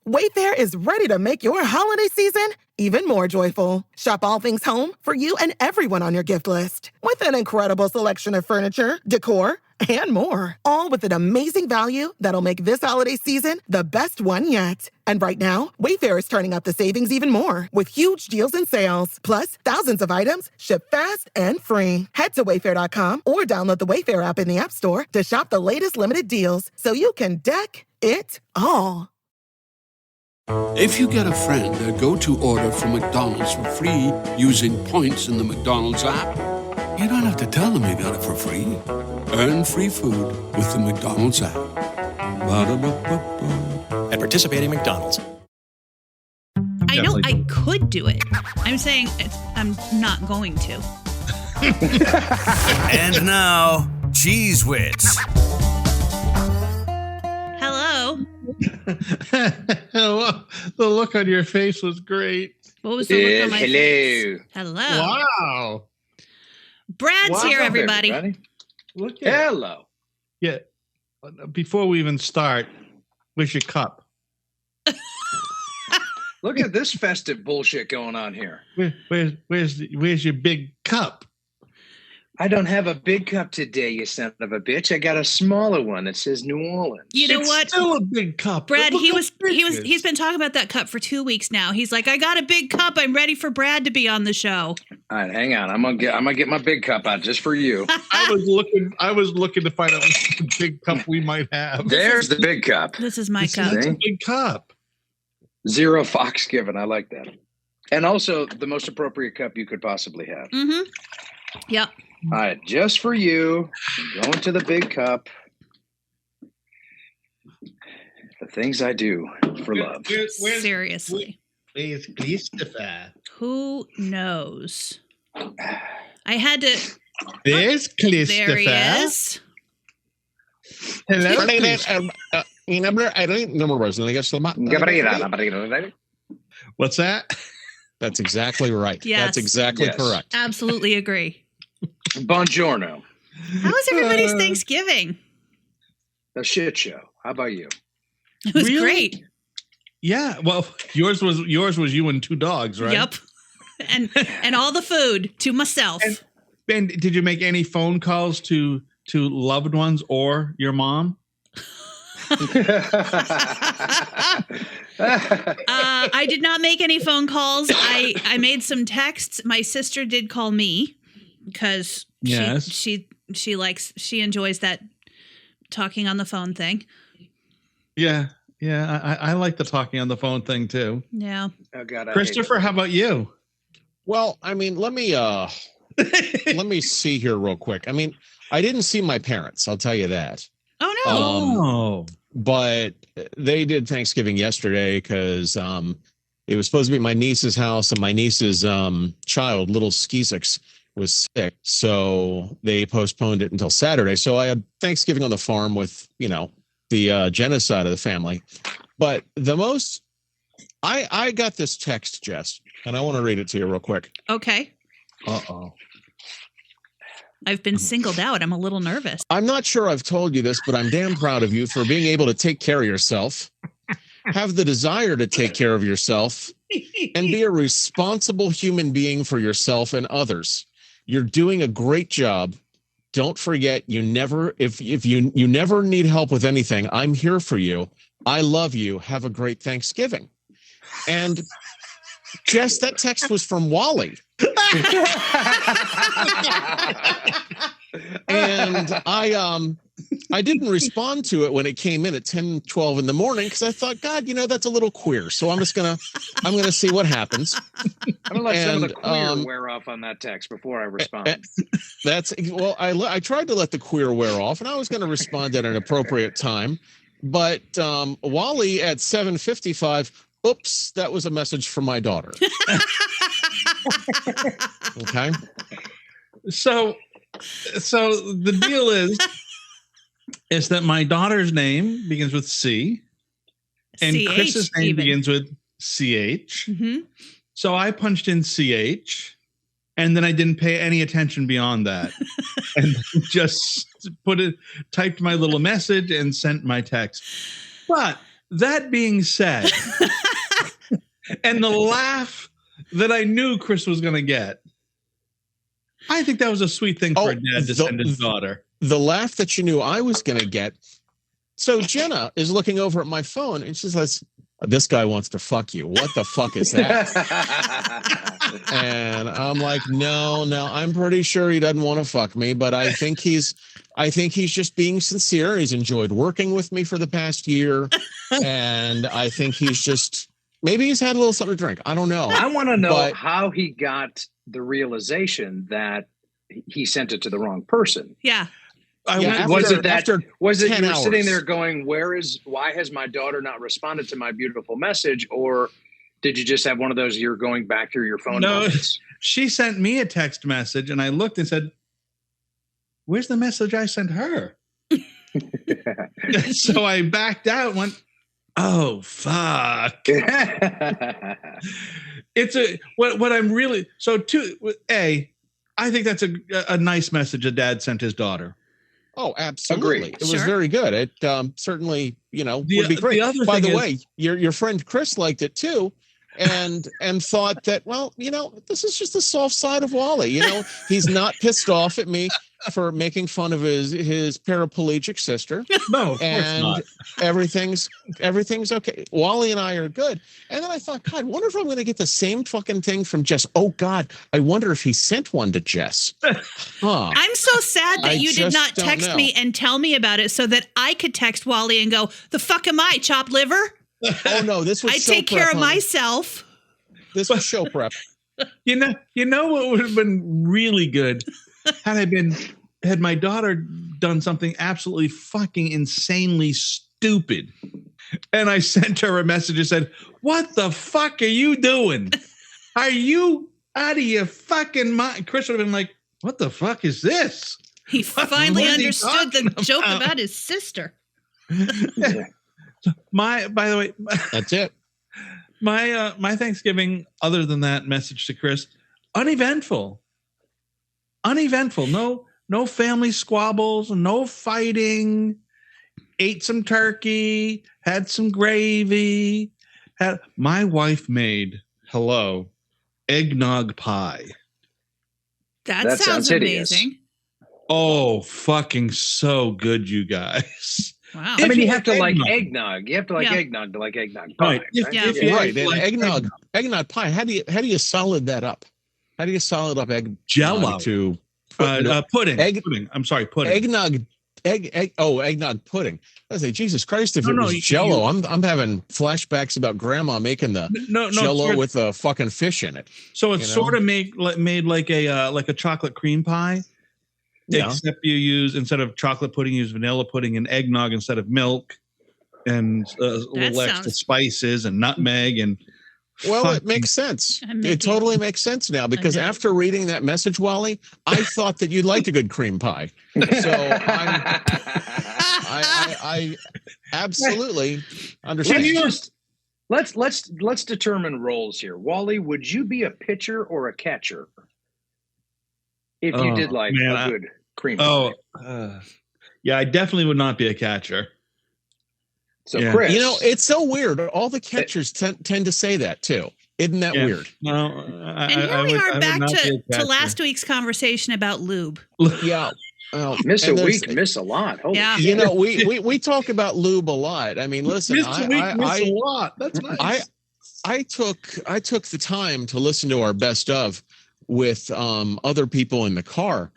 Wayfair is ready to make your holiday season even more joyful. Shop all things home for you and everyone on your gift list. With an incredible selection of furniture, decor, and more. All with an amazing value that'll make this holiday season the best one yet. And right now, Wayfair is turning up the savings even more with huge deals and sales. Plus, thousands of items ship fast and free. Head to Wayfair.com or download the Wayfair app in the App Store to shop the latest limited deals so you can deck it all. If you get a friend a go-to order from McDonald's for free using points in the McDonald's app, you don't have to tell them you got it for free. Earn free food with the McDonald's app. Ba-da-ba-ba-ba. At participating McDonald's. I know I could do it. I'm saying I'm not going to. And now, Cheese Wits. Hello. Well, the look on your face was great. What was the look on my face? Hello. Wow. Brad's here, everybody. Look at Hello. Yeah. Before we even start, where's your cup? Look at this festive bullshit going on here. Where's your big cup? I don't have a big cup today, you son of a bitch. I got a smaller one that says New Orleans. You know what? Still a big cup. Brad, he's been talking about that cup for 2 weeks now. He's like, I got a big cup. I'm ready for Brad to be on the show. All right, hang on. I'm gonna get my big cup out just for you. I was looking to find out what big cup we might have. There's the big cup. This is my cup. That's a big cup. Zero fox given. I like that. And also the most appropriate cup you could possibly have. Mm-hmm. Yep. All right, just for you. I'm going to the big cup. The things I do for love. Seriously. Where's Christopher? Who knows? I had to. There's Christopher. There he is. Hello. What's that? That's exactly right. Yes. That's exactly correct. Absolutely agree. Buongiorno. How was everybody's Thanksgiving? A shit show. How about you? It was great. Yeah. Well, yours was you and two dogs, right? Yep. And all the food to myself. And did you make any phone calls to loved ones or your mom? I did not make any phone calls. I made some texts. My sister did call me because she enjoys that talking on the phone thing. Yeah. I like the talking on the phone thing too. Yeah. Oh God, Christopher, how about you? Well, I mean, let me see here real quick. I mean, I didn't see my parents. I'll tell you that. Oh no. But they did Thanksgiving yesterday because it was supposed to be my niece's house, and my niece's child, little Skeezix, was sick. So they postponed it until Saturday. So I had Thanksgiving on the farm with, the Jenna's side of the family. But the most, I got this text, Jess, and I want to read it to you real quick. Okay. Uh-oh. I've been singled out. I'm a little nervous. I'm not sure I've told you this, but I'm damn proud of you for being able to take care of yourself, have the desire to take care of yourself, and be a responsible human being for yourself and others. You're doing a great job. Don't forget, if you never need help with anything, I'm here for you. I love you. Have a great Thanksgiving. And Jess, that text was from Wally. And I didn't respond to it when it came in at 10:12 in the morning because I thought, God, that's a little queer. So I'm gonna see what happens. I'm gonna let some of the queer wear off on that text before I respond. I tried to let the queer wear off, and I was going to respond at an appropriate time, but Wally at 7:55. Oops, that was a message from my daughter. Okay. So the deal is that my daughter's name begins with C, and CH Chris's name even. begins with CH. Mm-hmm. So I punched in CH, and then I didn't pay any attention beyond that, and just typed my little message and sent my text. But that being said, and the laugh that I knew Chris was going to get, I think that was a sweet thing for a dad to send his daughter. The laugh that you knew I was going to get. So Jenna is looking over at my phone and she says, "This guy wants to fuck you. What the fuck is that?" And I'm like, no, I'm pretty sure he doesn't want to fuck me, but I think he's just being sincere. He's enjoyed working with me for the past year. And I think maybe he's had a little something to drink. I don't know. I want to know how he got the realization that he sent it to the wrong person. Yeah. Was it you were sitting there hours. going, why has my daughter not responded to my beautiful message? Or did you just have one of those, you're going back through your phone? No, moments? She sent me a text message and I looked and said, "Where's the message I sent her?" So I backed out and went, "Oh, fuck." What I'm really, I think that's a nice message a dad sent his daughter. Oh, absolutely. Agreed. It was very good. It certainly, would be great. By the way, your friend Chris liked it too. And thought that, well, this is just the soft side of Wally. He's not pissed off at me for making fun of his paraplegic sister. No, of course not. Everything's okay. Wally and I are good. And then I thought, God, I wonder if I'm going to get the same fucking thing from Jess. Oh God, I wonder if he sent one to Jess. Huh. I'm so sad that you did not text me and tell me about it so that I could text Wally and go, "The fuck am I, chopped liver?" Oh no, this was I take care of myself. This was show prep. You know what would have been really good had my daughter done something absolutely fucking insanely stupid. And I sent her a message and said, "What the fuck are you doing? Are you out of your fucking mind?" Chris would have been like, "What the fuck is this?" He finally What is he understood the talking joke about? about his sister. By the way, That's it. my Thanksgiving, other than that message to Chris, uneventful. No family squabbles, no fighting. Ate some turkey, had some gravy. My wife made eggnog pie. That sounds amazing. Oh, fucking so good, you guys. Wow. I mean, you have to like eggnog. You have to like eggnog to like eggnog pie. Right. If you Right. like Eggnog pie. How do you solid that up? How do you solid up egg Jello to pudding? Pudding. I'm sorry, pudding. Eggnog pudding. I say, Jesus Christ, if it was Jello, I'm having flashbacks about Grandma making the Jello with a fucking fish in it. So it's sort of made like a chocolate cream pie. Yeah. Except you use, instead of chocolate pudding, use vanilla pudding and eggnog instead of milk, and a little extra spices and nutmeg and. Well, it makes sense. It totally makes sense now, because after reading that message, Wally, I thought that you'd like a good cream pie. So I absolutely understand. Let's determine roles here. Wally, would you be a pitcher or a catcher if you did like a good cream pie? Yeah, I definitely would not be a catcher. So, Chris, it's so weird. All the catchers tend to say that too. Isn't that weird? No. And here we are back to last week's conversation about lube. Yeah. Miss a week, miss a lot. Holy shit. We talk about lube a lot. I mean, listen, miss a lot. That's nice. I took the time to listen to our best of with other people in the car.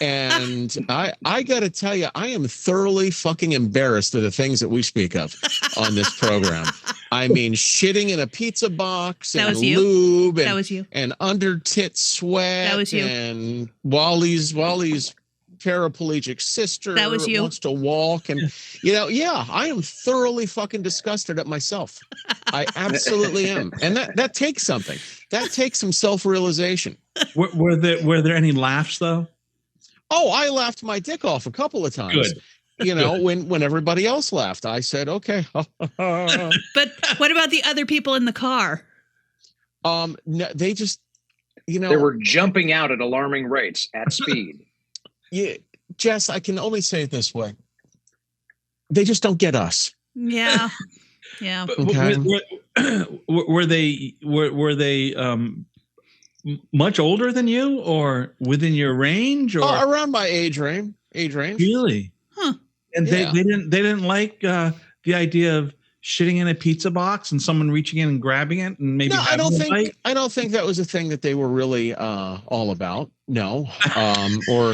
And I got to tell you, I am thoroughly fucking embarrassed of the things that we speak of on this program. I mean, shitting in a pizza box and lube and under tit sweat. That was you. And Wally's paraplegic sister wants to walk. And, I am thoroughly fucking disgusted at myself. I absolutely am. And that takes something. That takes some self-realization. Were there any laughs, though? Oh, I laughed my dick off a couple of times. Good. When everybody else laughed, I said, okay. But what about the other people in the car? No, they just, they were jumping out at alarming rates at speed. Yeah, Jess, I can only say it this way. They just don't get us. Yeah. Yeah. But Okay. were they much older than you, or within your range, or around my age range? Really? Huh. And they didn't like the idea of shitting in a pizza box and someone reaching in and grabbing it and maybe No, I don't bite? think that was a thing that they were really all about. No. Or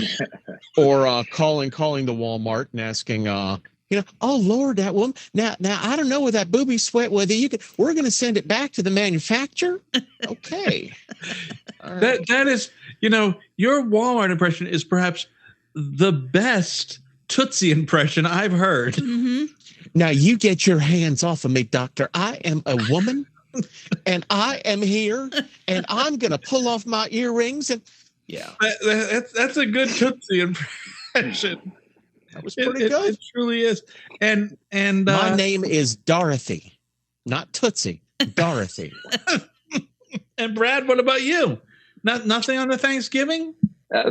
calling the Walmart and asking oh Lord, that woman. Now I don't know with that booby sweat whether we're going to send it back to the manufacturer. Okay. Right. That is, your Walmart impression is perhaps the best Tootsie impression I've heard. Mm-hmm. Now you get your hands off of me, doctor. I am a woman and I am here and I'm going to pull off my earrings. And yeah, that's a good Tootsie impression. That was pretty good. It truly is. And my name is Dorothy, not Tootsie, Dorothy. And Brad, what about you? Nothing on the Thanksgiving?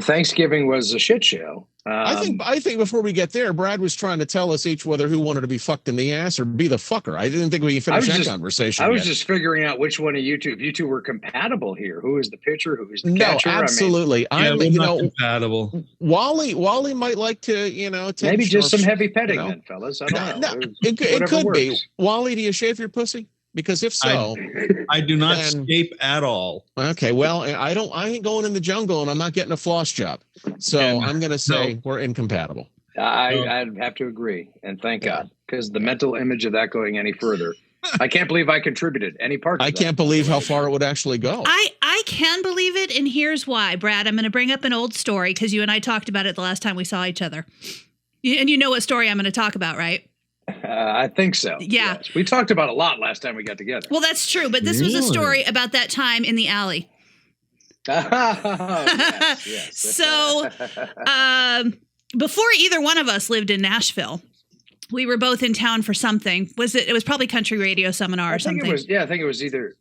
Thanksgiving was a shit show. I think before we get there, Brad was trying to tell us each whether who wanted to be fucked in the ass or be the fucker. I didn't think we finished that conversation. I was just figuring out which one of you two, if you two were compatible here. Who is the pitcher? Who is the catcher? No, absolutely. I'm not compatible. Wally might like to, take maybe just some heavy petting, then, fellas. I don't know. It could be. Wally, do you shave your pussy? Because if so, I do not escape at all. Okay, well, I ain't going in the jungle, and I'm not getting a floss job. So I'm going to say we're incompatible. I'd have to agree, and thank God, because the mental image of that going any further, I can't believe I contributed any part. I can't believe how far it would actually go. I can believe it, and here's why, Brad. I'm going to bring up an old story because you and I talked about it the last time we saw each other, and you know what story I'm going to talk about, right? I think so. Yeah. Yes. We talked about a lot last time we got together. Well, that's true. But this was a story about that time in the alley. Yes. So before either one of us lived in Nashville, we were both in town for something. It was probably country radio seminar or something. I think it was either.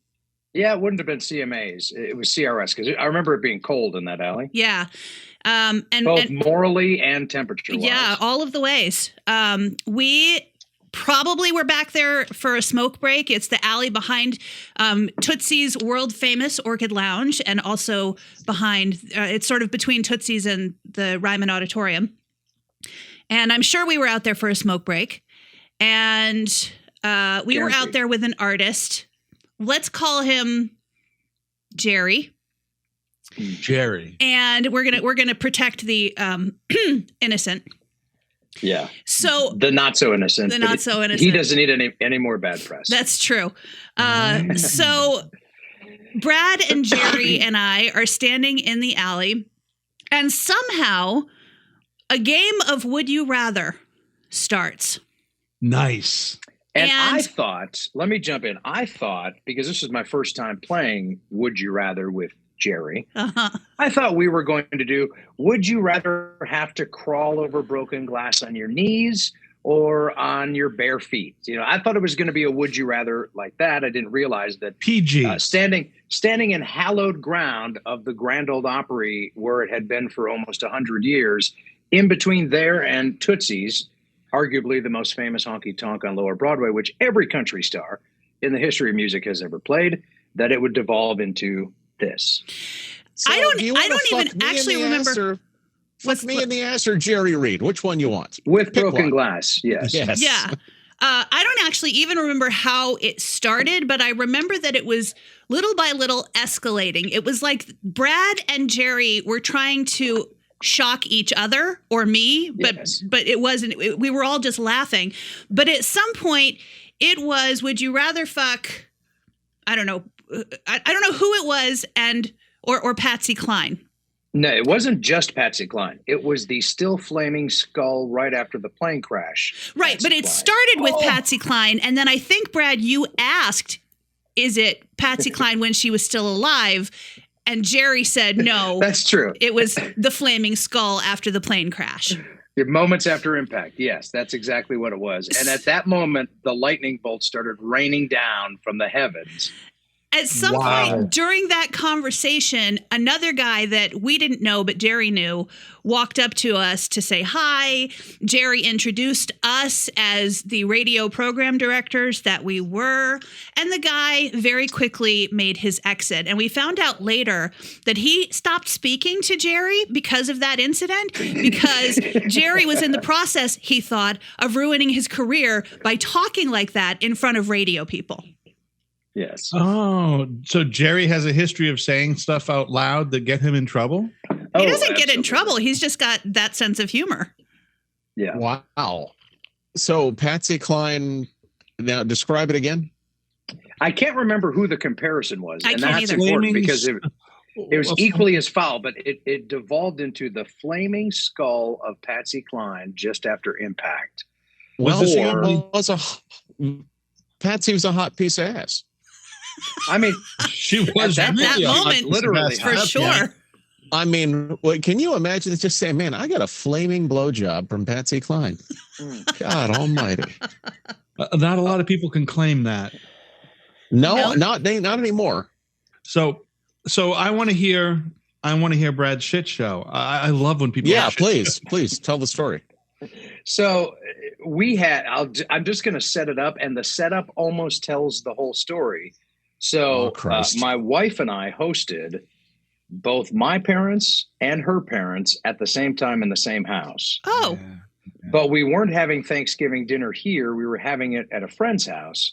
Yeah, it wouldn't have been CMAs. It was CRS because I remember it being cold in that alley. Yeah. And both morally and temperature-wise. Yeah, all of the ways. We probably were back there for a smoke break. It's the alley behind Tootsie's world-famous Orchid Lounge, and also behind, it's sort of between Tootsie's and the Ryman Auditorium. And I'm sure we were out there for a smoke break. And we were out there with an artist. Let's call him Jerry. And we're gonna protect the innocent. Yeah. So the not so innocent. He doesn't need any more bad press. That's true. So Brad and Jerry and I are standing in the alley, and somehow a game of Would You Rather starts. Nice. And I thought, let me jump in. I thought, because this is my first time playing Would You Rather with Jerry, I thought we were going to do, would you rather have to crawl over broken glass on your knees or on your bare feet? I thought it was going to be a would you rather like that. I didn't realize that PG standing in hallowed ground of the Grand Ole Opry, where it had been for almost 100 years, in between there and Tootsie's, arguably the most famous honky tonk on Lower Broadway, which every country star in the history of music has ever played, that it would devolve into this. So I don't even actually remember. Fuck me in the ass or Jerry Reed? Which one you want? With broken glass, yes. Yeah. I don't actually even remember how it started, but I remember that it was little by little escalating. It was like Brad and Jerry were trying to shock each other or me, but it wasn't. We were all just laughing. But at some point, it was, would you rather fuck, I don't know. I don't know who it was, or Patsy Cline. No, it wasn't just Patsy Cline. It was the still flaming skull right after the plane crash. Right, but it started with Patsy Cline, and then I think, Brad, you asked, is it Patsy Cline when she was still alive? And Jerry said no. That's true. It was the flaming skull after the plane crash. Moments after impact. Yes, that's exactly what it was. And at that moment, the lightning bolts started raining down from the heavens. At some point during that conversation, another guy that we didn't know but Jerry knew walked up to us to say hi. Jerry introduced us as the radio program directors that we were, and the guy very quickly made his exit. And we found out later that he stopped speaking to Jerry because of that incident, because Jerry was in the process, he thought, of ruining his career by talking like that in front of radio people. Yes. Oh, so Jerry has a history of saying stuff out loud that get him in trouble? He doesn't get in trouble. He's just got that sense of humor. Yeah. Wow. So Patsy Cline, now describe it again. I can't remember who the comparison was. I and can't that's either. important because it was equally as foul, but it devolved into the flaming skull of Patsy Cline just after impact. Patsy was a hot piece of ass. I mean, she was at that moment, literally for sure. Yeah. I mean, can you imagine just saying, man, I got a flaming blowjob from Patsy Cline. God almighty. Not a lot of people can claim that. No, not anymore. So I want to hear Brad's shit show. I love when people. Yeah, please tell the story. So we had, I'm just going to set it up, and the setup almost tells the whole story. So my wife and I hosted both my parents and her parents at the same time in the same house. Oh. Yeah. But we weren't having Thanksgiving dinner here. We were having it at a friend's house.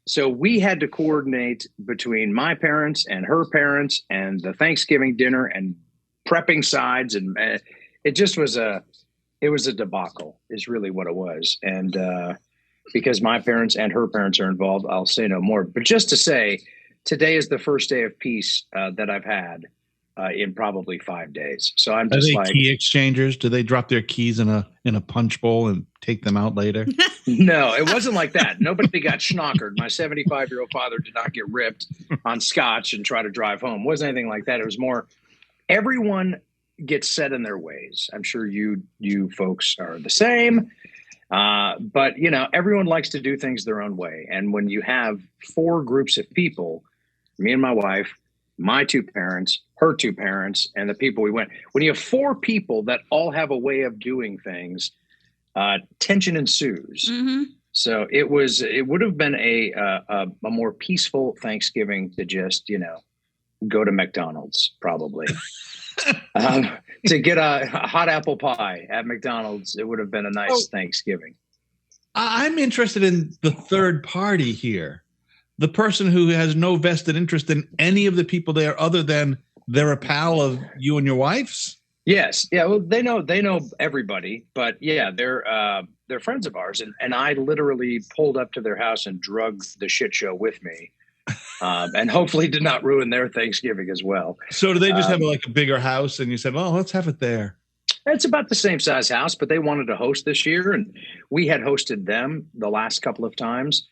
So we had to coordinate between my parents and her parents and the Thanksgiving dinner and prepping sides. And it just was a debacle is really what it was. And because my parents and her parents are involved, I'll say no more. But just to say, today is the first day of peace that I've had in probably 5 days. So I'm just like key exchangers. Do they drop their keys in a punch bowl and take them out later? No, it wasn't like that. Nobody got schnockered. My 75-year-old father did not get ripped on scotch and try to drive home. It wasn't anything like that. It was more everyone gets set in their ways. I'm sure you folks are the same. But, everyone likes to do things their own way. And when you have 4 groups of people, me and my wife, my 2 parents, her 2 parents, and the people we went, when you have 4 people that all have a way of doing things, tension ensues. Mm-hmm. So it would have been a more peaceful Thanksgiving to just, go to McDonald's probably. To get a hot apple pie at McDonald's, it would have been a nice Thanksgiving. I'm interested in the third party here. The person who has no vested interest in any of the people there other than they're a pal of you and your wife's? Yes. Yeah. Well, they know everybody, but yeah, they're friends of ours. And I literally pulled up to their house and drug the shit show with me. And hopefully did not ruin their Thanksgiving as well. So do they just have like a bigger house and you said, well, let's have it there? It's about the same size house, but they wanted to host this year and we had hosted them the last couple of times.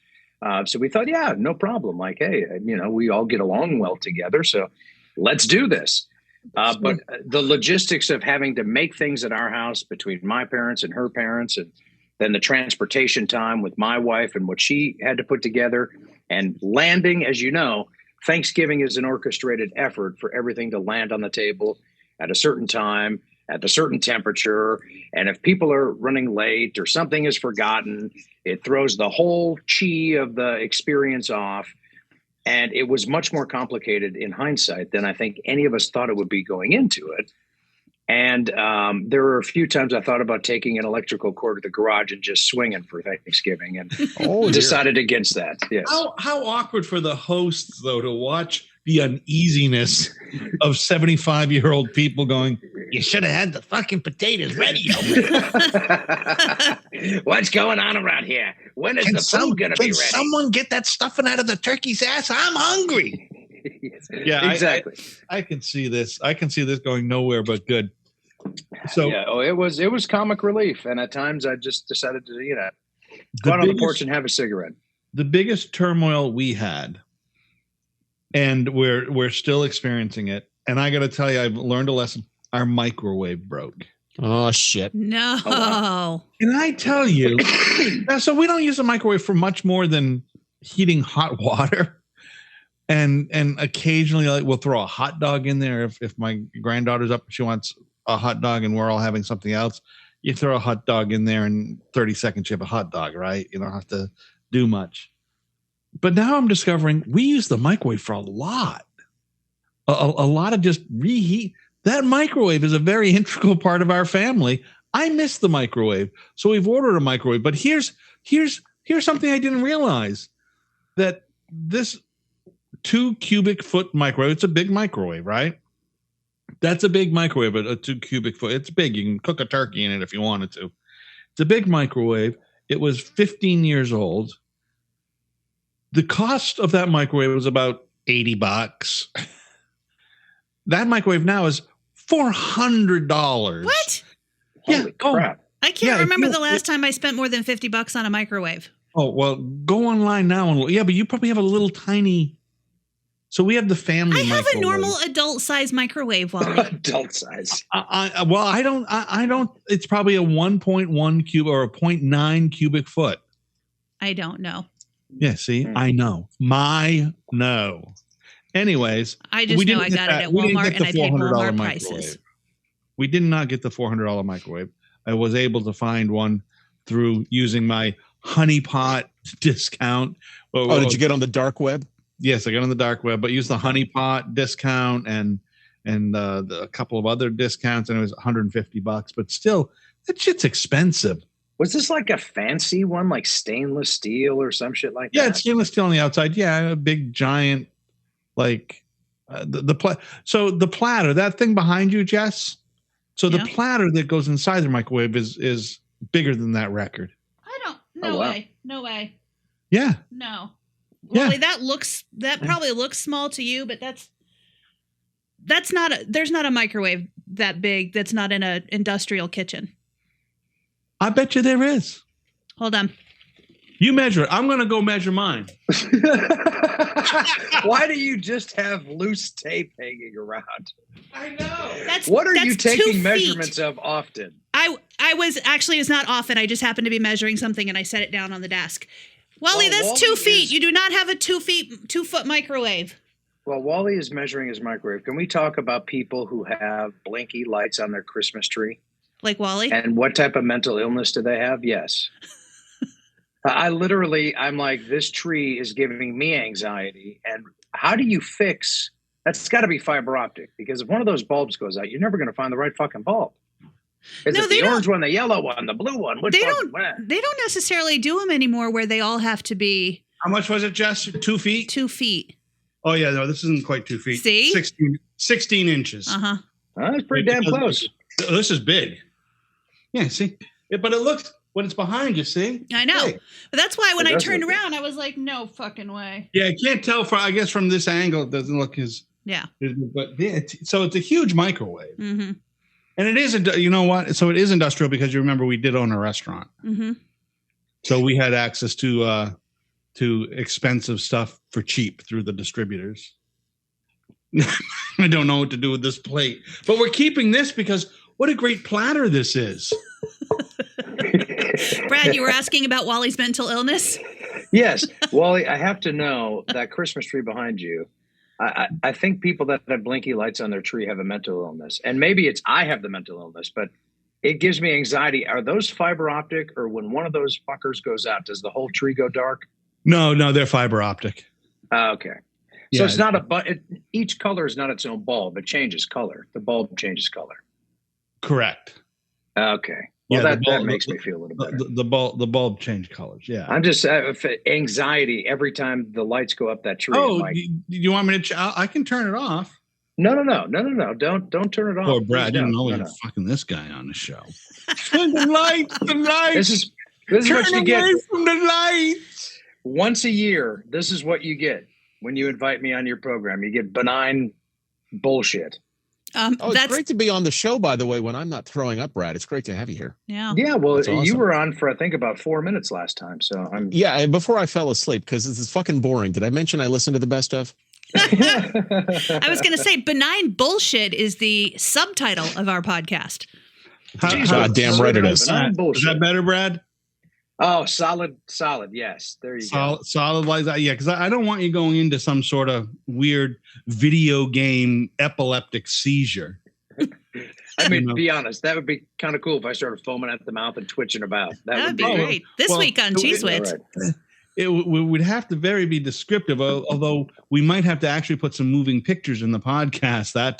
So we thought, yeah, no problem. Like, hey, we all get along well together. So let's do this. But the logistics of having to make things at our house between my parents and her parents, and then the transportation time with my wife and what she had to put together, and landing, as you know, Thanksgiving is an orchestrated effort for everything to land on the table at a certain time, at a certain temperature. And if people are running late or something is forgotten, it throws the whole chi of the experience off. And it was much more complicated in hindsight than I think any of us thought it would be going into it. And there were a few times I thought about taking an electrical cord to the garage and just swinging for Thanksgiving, and decided against that. Yes. How awkward for the hosts, though, to watch the uneasiness of 75-year-old people going, you should have had the fucking potatoes ready. What's going on around here? When is the food going to be ready? Can someone get that stuffing out of the turkey's ass? I'm hungry. Yeah, exactly. I can see this. I can see this going nowhere but good. So yeah, it was comic relief, and at times I just decided to go out on the porch and have a cigarette. The biggest turmoil we had, and we're still experiencing it. And I got to tell you, I've learned a lesson. Our microwave broke. Oh shit! No. Oh, wow. Can I tell you? So we don't use a microwave for much more than heating hot water. And occasionally, like, we'll throw a hot dog in there if my granddaughter's up and she wants a hot dog and we're all having something else. You throw a hot dog in there and 30 seconds you have a hot dog, right? You don't have to do much. But now I'm discovering we use the microwave for a lot. A lot of just reheat. That microwave is a very integral part of our family. I miss the microwave. So we've ordered a microwave. But here's something I didn't realize, that this 2 cubic foot microwave, it's a big microwave, right? That's a big microwave, a 2 cubic foot. It's big. You can cook a turkey in it if you wanted to. It's a big microwave. It was 15 years old. The cost of that microwave was about $80. That microwave now is $400. What? Yeah. Holy crap. I can't remember the last time I spent more than $50 on a microwave. Oh, well, go online now. But you probably have a little tiny. So we have the family microwave. I have a normal adult size microwave, Wally. Adult size. I don't. It's probably a 1.1 cube or a 0.9 cubic foot. I don't know. Yeah, see, I know. No. Anyways, I just know I got it at Walmart and I paid Walmart prices. We did not get the $400 microwave. I was able to find one through using my honeypot discount. Did you get on the dark web? Yes, I got on the dark web, but used the honeypot discount and a couple of other discounts, and it was $150. But still, that shit's expensive. Was this like a fancy one, like stainless steel or some shit like that? Yeah, it's stainless steel on the outside. Yeah, a big giant, like so the platter, that thing behind you, Jess. So the platter that goes inside the microwave is bigger than that record. No way. Yeah. No. Yeah. Wally, that probably looks small to you, but there's not a microwave that big that's not in an industrial kitchen. I bet you there is. Hold on. You measure it. I'm going to go measure mine. Why do you just have loose tape hanging around? I know. What are you taking measurements of often? It's not often. I just happened to be measuring something and I set it down on the desk. Wally, that's 2 feet. You do not have a 2 foot microwave. Well, Wally is measuring his microwave. Can we talk about people who have blinky lights on their Christmas tree? Like Wally? And what type of mental illness do they have? Yes. I'm like, this tree is giving me anxiety. And how do you fix? That's got to be fiber optic, because if one of those bulbs goes out, you're never going to find the right fucking bulb. Is it the orange one, the yellow one, the blue one? They don't necessarily do them anymore where they all have to be. How much was it, Jess? 2 feet? 2 feet. Oh, yeah. No, this isn't quite 2 feet. See? 16 inches. Uh-huh. That's pretty damn close. This is big. Yeah, see? But it looks, when it's behind you, see? I know. But that's why when I turned around, I was like, no fucking way. Yeah, I can't tell, I guess from this angle, it doesn't look as... Yeah. But so it's a huge microwave. Mm-hmm. And it is, you know what? So it is industrial, because you remember we did own a restaurant. Mm-hmm. So we had access to expensive stuff for cheap through the distributors. I don't know what to do with this plate, but we're keeping this because what a great platter this is. Brad, you were asking about Wally's mental illness? Yes. Wally, I have to know that Christmas tree behind you. I think people that have blinky lights on their tree have a mental illness. And maybe I have the mental illness, but it gives me anxiety. Are those fiber optic, or when one of those fuckers goes out, does the whole tree go dark? No, they're fiber optic. Okay. So it's not each color is not its own bulb. It changes color. The bulb changes color. Correct. Okay. Well, that makes me feel a little better. The bulb changed colors. Yeah. I'm just anxiety every time the lights go up that tree. Oh, you want me to? I can turn it off. No. Don't turn it off. Poor Brad, I didn't know we were fucking this guy on the show. The lights. This is what you get from the lights. Once a year. This is what you get when you invite me on your program. You get benign bullshit. It's great to be on the show, by the way, when I'm not throwing up, Brad. It's great to have you here. Yeah. Yeah, well, awesome. You were on for, I think, about 4 minutes last time. So Yeah, before I fell asleep, because this is fucking boring. Did I mention I listened to the best of? I was going to say, benign bullshit is the subtitle of our podcast. God damn right it is. Is that better, Brad? Oh, solid. Yes, there you go. Solid lights out. Yeah, because I don't want you going into some sort of weird video game epileptic seizure. I mean, be honest, that would be kind of cool if I started foaming at the mouth and twitching about. That would be great. This week on Cheese Wits. It would have to be descriptive, although we might have to actually put some moving pictures in the podcast that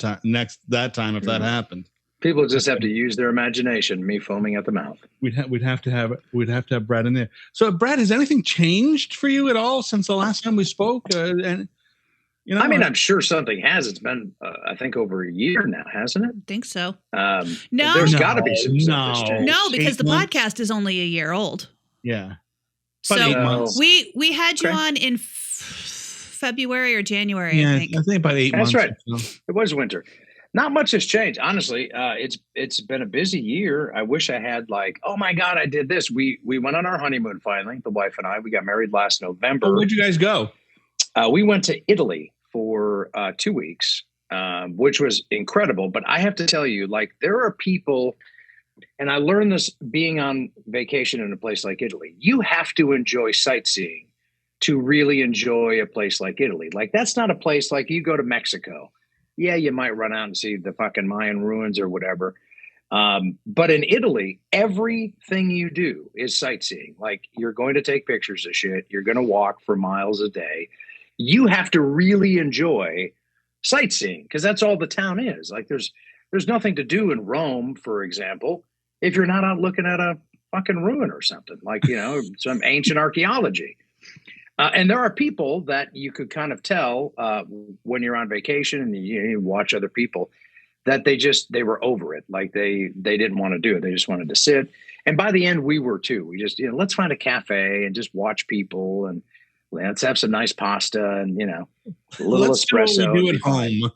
time if that happened. People just have to use their imagination. Me foaming at the mouth. We'd have to have Brad in there. So, Brad, has anything changed for you at all since the last time we spoke? And you know, I mean, I'm sure something has. It's been, I think, over a year now, hasn't it? I think so. No, there's got to be some stuff that's changed. No, because the podcast is only a year old. Yeah. So we had you on in February or January. Yeah, I think about 8 months. That's right. It was winter. Not much has changed, honestly. It's been a busy year. I wish I had oh my God, I did this. We went on our honeymoon finally. The wife and I. We got married last November. Oh, where'd you guys go? We went to Italy for 2 weeks, which was incredible. But I have to tell you, there are people, and I learned this being on vacation in a place like Italy. You have to enjoy sightseeing to really enjoy a place like Italy. That's not a place like you go to Mexico. Yeah, you might run out and see the fucking Mayan ruins or whatever. But in Italy, everything you do is sightseeing. You're going to take pictures of shit. You're going to walk for miles a day. You have to really enjoy sightseeing because that's all the town is. There's nothing to do in Rome, for example, if you're not out looking at a fucking ruin or something some ancient archaeology. And there are people that you could kind of tell when you're on vacation and you watch other people that they were over it. They didn't want to do it. They just wanted to sit. And by the end, we were too. We just, let's find a cafe and just watch people and let's have some nice pasta and, a little espresso. Do at home.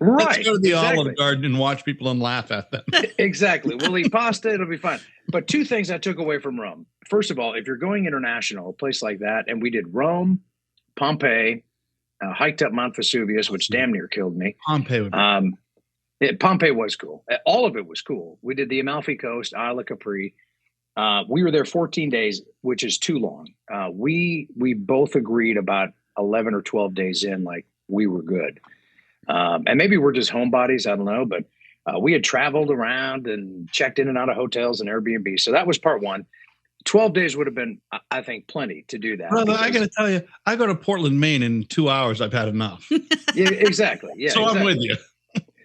Right. Let's go to the Olive Garden and watch people and laugh at them. Exactly. We'll eat pasta. It'll be fine. But two things I took away from Rome. First of all, if you're going international, a place like that, and we did Rome, Pompeii, hiked up Mount Vesuvius, which damn near killed me. Pompeii would be Pompeii was cool. All of it was cool. We did the Amalfi Coast, Isla Capri. We were there 14 days, which is too long. We both agreed about 11 or 12 days in, we were good. And maybe we're just homebodies. I don't know. But we had traveled around and checked in and out of hotels and Airbnb. So that was part one. 12 days would have been, I think, plenty to do that. Brother, I got to tell you, I go to Portland, Maine in 2 hours. I've had enough. Yeah, exactly. Yeah, so exactly. I'm with you.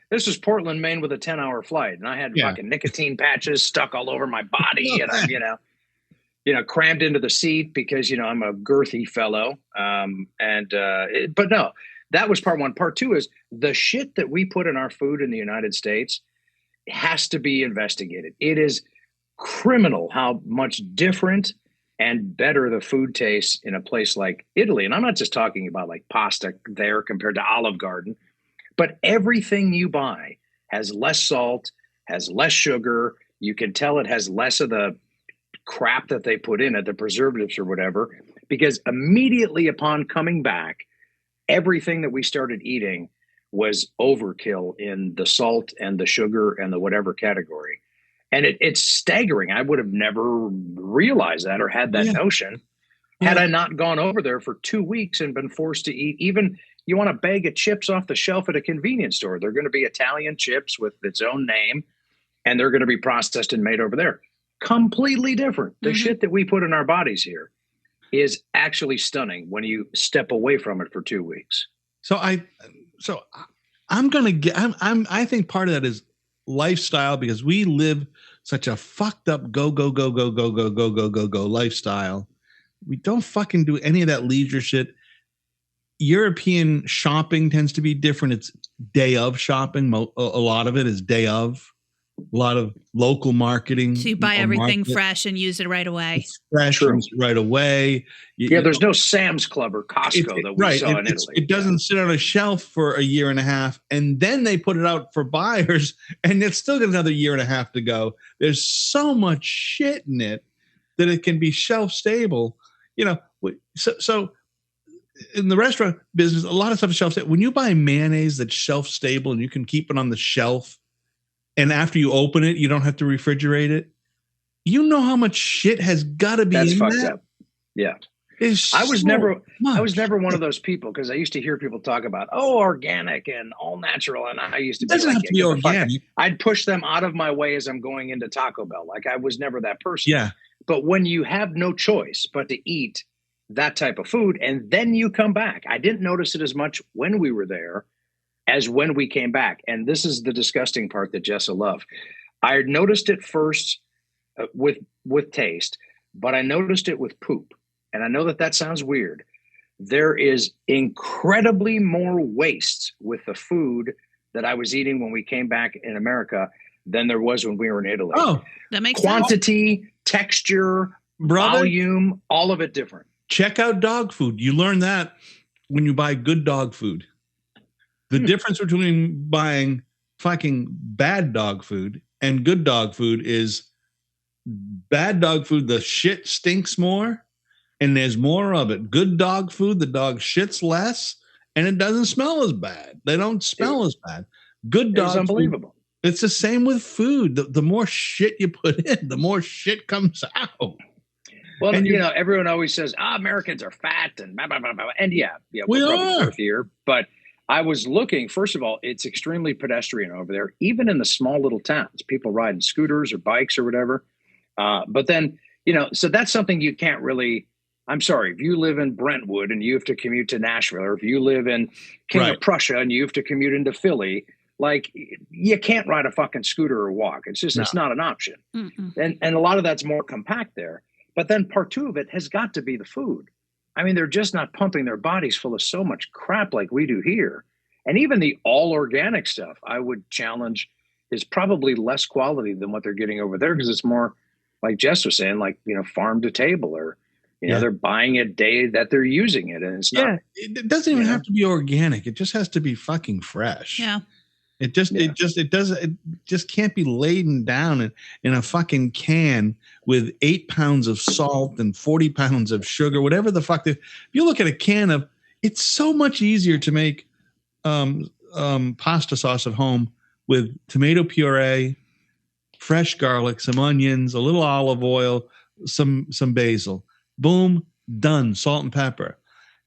This was Portland, Maine with a 10-hour flight. And I had fucking nicotine patches stuck all over my body. And I, crammed into the seat because, I'm a girthy fellow. But no, that was part one. Part two is the shit that we put in our food in the United States has to be investigated. It is criminal how much different and better the food tastes in a place like Italy. And I'm not just talking about pasta there compared to Olive Garden, but everything you buy has less salt, has less sugar. You can tell it has less of the crap that they put in it, the preservatives or whatever, because immediately upon coming back, everything that we started eating was overkill in the salt and the sugar and the whatever category. And it's staggering. I would have never realized that or had that notion had I not gone over there for 2 weeks and been forced to eat. Even you want a bag of chips off the shelf at a convenience store. They're going to be Italian chips with its own name, and they're going to be processed and made over there. Completely different. The shit that we put in our bodies here is actually stunning when you step away from it for 2 weeks. I think part of that is lifestyle because we live such a fucked up go lifestyle. We don't fucking do any of that leisure shit. European shopping tends to be different. It's day of shopping. A lot of it is day of. A lot of local marketing. So you buy everything fresh and use it right away. It's fresh right away. There's no Sam's Club or Costco that we saw in Italy. It doesn't sit on a shelf for a year and a half, and then they put it out for buyers, and it's still got another year and a half to go. There's so much shit in it that it can be shelf stable. So in the restaurant business, a lot of stuff is shelf stable. When you buy mayonnaise that's shelf stable and you can keep it on the shelf, and after you open it, you don't have to refrigerate it. You know how much shit has got to be That's in fucked that? up. Yeah. I was never one of those people because I used to hear people talk about organic and all natural, and I used to be doesn't have to be organic. I'd push them out of my way as I'm going into Taco Bell. Like I was never that person. Yeah. But when you have no choice but to eat that type of food, and then you come back, I didn't notice it as much when we were there as when we came back. And this is the disgusting part that Jessa loved. I had noticed it first with taste, but I noticed it with poop. And I know that sounds weird. There is incredibly more waste with the food that I was eating when we came back in America than there was when we were in Italy. Oh, that makes sense. Quantity, texture, volume, all of it different. Check out dog food. You learn that when you buy good dog food. The difference between buying fucking bad dog food and good dog food is bad dog food, the shit stinks more. And there's more of it. Good dog food, the dog shits less, and it doesn't smell as bad. They don't smell as bad. Good dog food. It's unbelievable. It's the same with food. The more shit you put in, the more shit comes out. Well, and everyone always says, Americans are fat and blah, blah, blah, blah. And we're probably both here. But I was looking, first of all, it's extremely pedestrian over there, even in the small little towns. People riding scooters or bikes or whatever. But then, so that's something you can't really. I'm sorry, if you live in Brentwood and you have to commute to Nashville, or if you live in King of Prussia and you have to commute into Philly, like you can't ride a fucking scooter or walk. It's just, it's not an option. And a lot of that's more compact there. But then part two of it has got to be the food. I mean, they're just not pumping their bodies full of so much crap like we do here. And even the all organic stuff, I would challenge, is probably less quality than what they're getting over there, because it's more, like Jess was saying, like, farm to table, or they're buying it day that they're using it, and it's not. It doesn't even have to be organic. It just has to be fucking fresh. Yeah. It just can't be laden down in a fucking can with 8 pounds of salt and 40 pounds of sugar, whatever the fuck. If you look at a can of, it's so much easier to make pasta sauce at home with tomato puree, fresh garlic, some onions, a little olive oil, some basil. Boom, done. Salt and pepper.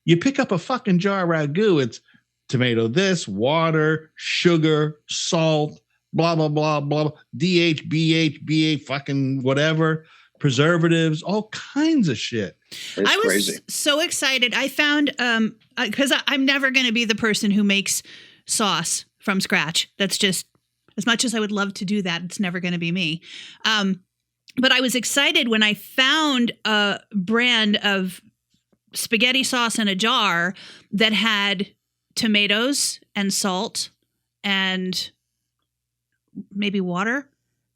You pick up a fucking jar of ragu, it's tomato this, water, sugar, salt, blah, blah, blah, blah, DH, BH, BA, fucking whatever, preservatives, all kinds of shit. I was crazy. So excited. I found, because I'm never going to be the person who makes sauce from scratch. That's just, as much as I would love to do that, it's never going to be me. But I was excited when I found a brand of spaghetti sauce in a jar that had tomatoes and salt and maybe water.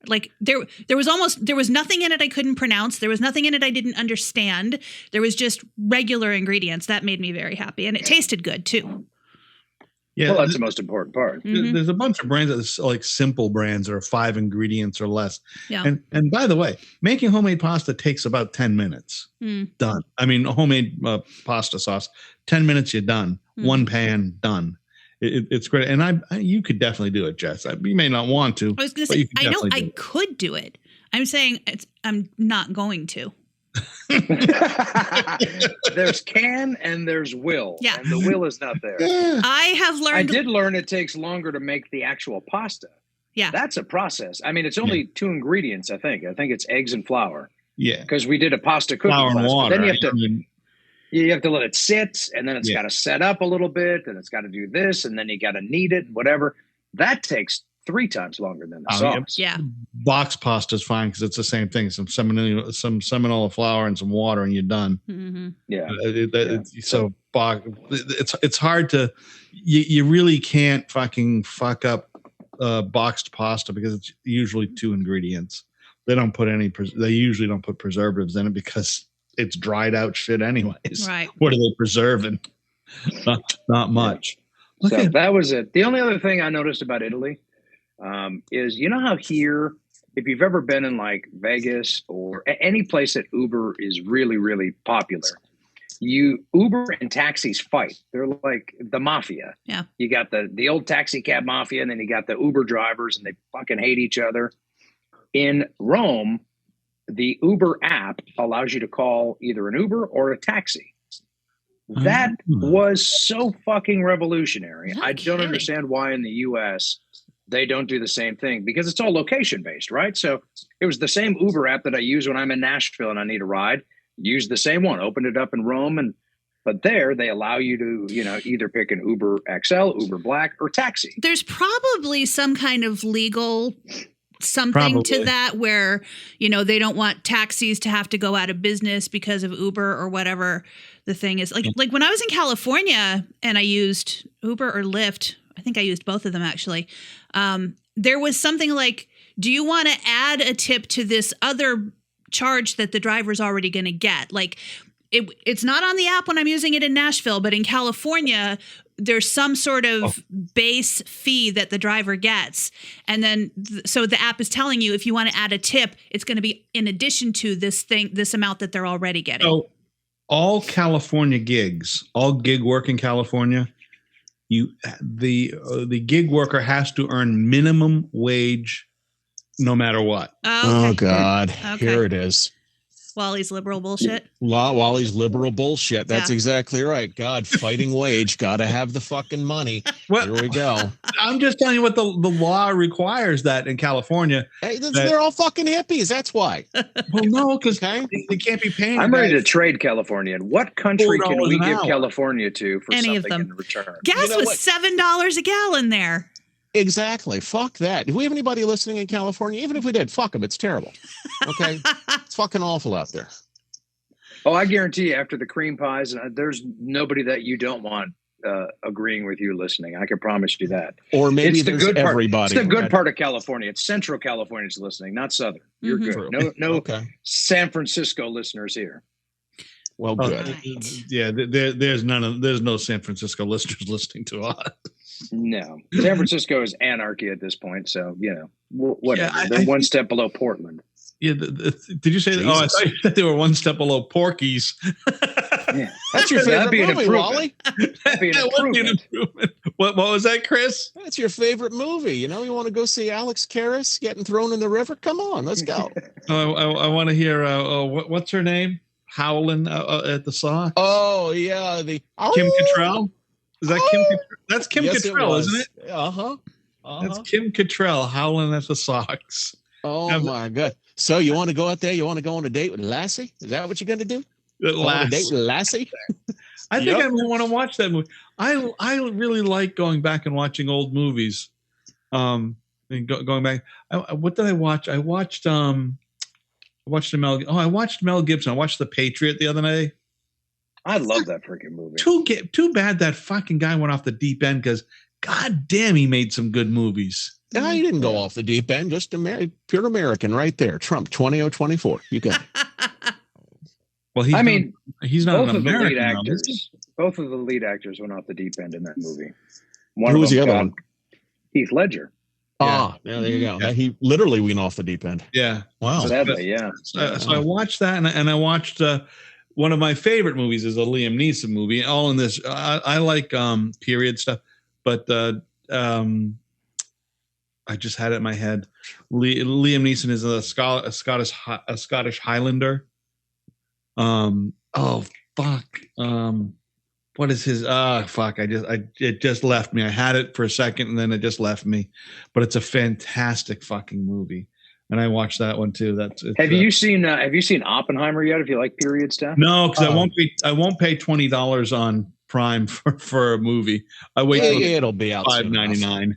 Like there was nothing in it I couldn't pronounce. There was nothing in it I didn't understand. There was just regular ingredients. That made me very happy. And it tasted good too. Yeah, well, that's the most important part. There's a bunch of brands that are like simple brands that are 5 ingredients or less. Yeah. And by the way, making homemade pasta takes about 10 minutes. Done. I mean, homemade pasta sauce, 10 minutes, you're done. One pan, done. It's great. And you could definitely do it, Jess. You may not want to. I was going to say, I know I could do it. I'm saying I'm not going to. There's can and there's will. Yeah. And the will is not there. I did learn it takes longer to make the actual pasta. Yeah. That's a process. I mean, it's only 2 ingredients, I think. I think it's eggs and flour. Yeah. Because we did a pasta cooking class. And water. Then you have to let it sit, and then it's got to set up a little bit, and it's got to do this, and then you got to knead it, whatever. That takes 3 times longer than the sauce. Yeah. Box pasta is fine because it's the same thing. Some seminola flour and some water, and you're done. Mm-hmm. Yeah. So it's hard to. You really can't fucking fuck up boxed pasta because it's usually 2 ingredients. They don't put they usually don't put preservatives in it because it's dried out shit anyways. Right. What are they preserving? Not much. That was it. The only other thing I noticed about Italy is, how here, if you've ever been in like Vegas or any place that Uber is really, really popular, Uber and taxis fight. They're like the mafia. Yeah. You got the old taxi cab mafia, and then you got the Uber drivers, and they fucking hate each other. In Rome, the Uber app allows you to call either an Uber or a taxi. That was so fucking revolutionary. I don't understand why in the US they don't do the same thing, because it's all location based, right? So it was the same Uber app that I use when I'm in Nashville and I need a ride. Use the same one, opened it up in Rome, but there they allow you to, either pick an Uber XL, Uber Black, or taxi. There's probably some kind of legal something to that where, they don't want taxis to have to go out of business because of Uber or whatever the thing is. Like when I was in California and I used Uber or Lyft, I think I used both of them actually. There was something like, do you want to add a tip to this other charge that the driver's already going to get? Like it's not on the app when I'm using it in Nashville, but in California, there's some sort of base fee that the driver gets. And then, so the app is telling you if you want to add a tip, it's going to be in addition to this amount that they're already getting. So all California gigs, all gig work in California, the gig worker has to earn minimum wage no matter what. Oh, okay. Oh God. Okay. Here it is. Wally's liberal bullshit. Wally's liberal bullshit. That's exactly right. God, fighting wage. Got to have the fucking money. Here we go. I'm just telling you what the law requires that in California. Hey, they're all fucking hippies. That's why. Well, no, because they can't be paying. I'm ready to trade California. And what country can we give California to for any something of them in return? Gas was $7 a gallon there. Exactly. Fuck that. Do we have anybody listening in California? Even if we did, fuck them. It's terrible. Okay. It's fucking awful out there. Oh, I guarantee you, after the cream pies, there's nobody that you don't want agreeing with you listening. I can promise you that. Or maybe there's everybody. It's the good part of California. It's Central Californians listening, not Southern. You're good. No San Francisco listeners here. Well, good. Right. Yeah, there's no San Francisco listeners listening to us. No, San Francisco is anarchy at this point. So whatever. Yeah, they're one step below Portland. Yeah, did you say that? Oh, I thought you said they were one step below Porky's. Yeah. That's your favorite movie, Wally. That'd be an improvement. What was that, Chris? That's your favorite movie. You want to go see Alex Karras getting thrown in the river? Come on, let's go. I want to hear what's her name? Howling at the Saw. Oh yeah, Kim Cattrall. Is that Kim? That's Kim Cattrall, isn't it? That's Kim Cattrall howling at the socks. Oh my God! So you want to go out there? You want to go on a date with Lassie? Is that what you're going to do? On a date with Lassie? I think I want to watch that movie. I really like going back and watching old movies. And going back, what did I watch? I watched Mel Gibson. I watched The Patriot the other night. I love that freaking movie. Too bad that fucking guy went off the deep end, because God damn, he made some good movies. No, he didn't go off the deep end. Just pure American right there. Trump 2024. You got it. Well, he's not an American. Both of the lead actors went off the deep end in that movie. Who was the other one? Heath Ledger. Yeah, there you go. Yeah. He literally went off the deep end. Yeah. Wow. Sadly, yeah. So I watched that, and I watched one of my favorite movies is a Liam Neeson movie. All in this, I like period stuff, but I just had it in my head. Liam Neeson is a Scottish Highlander. Oh fuck. What is his? Fuck. It just left me. I had it for a second and then it just left me. But it's a fantastic fucking movie, and I watched that one too. Have you seen Oppenheimer yet? If you like period stuff. No, because I won't pay $20 on Prime for a movie. I wait. It'll be out $5.99.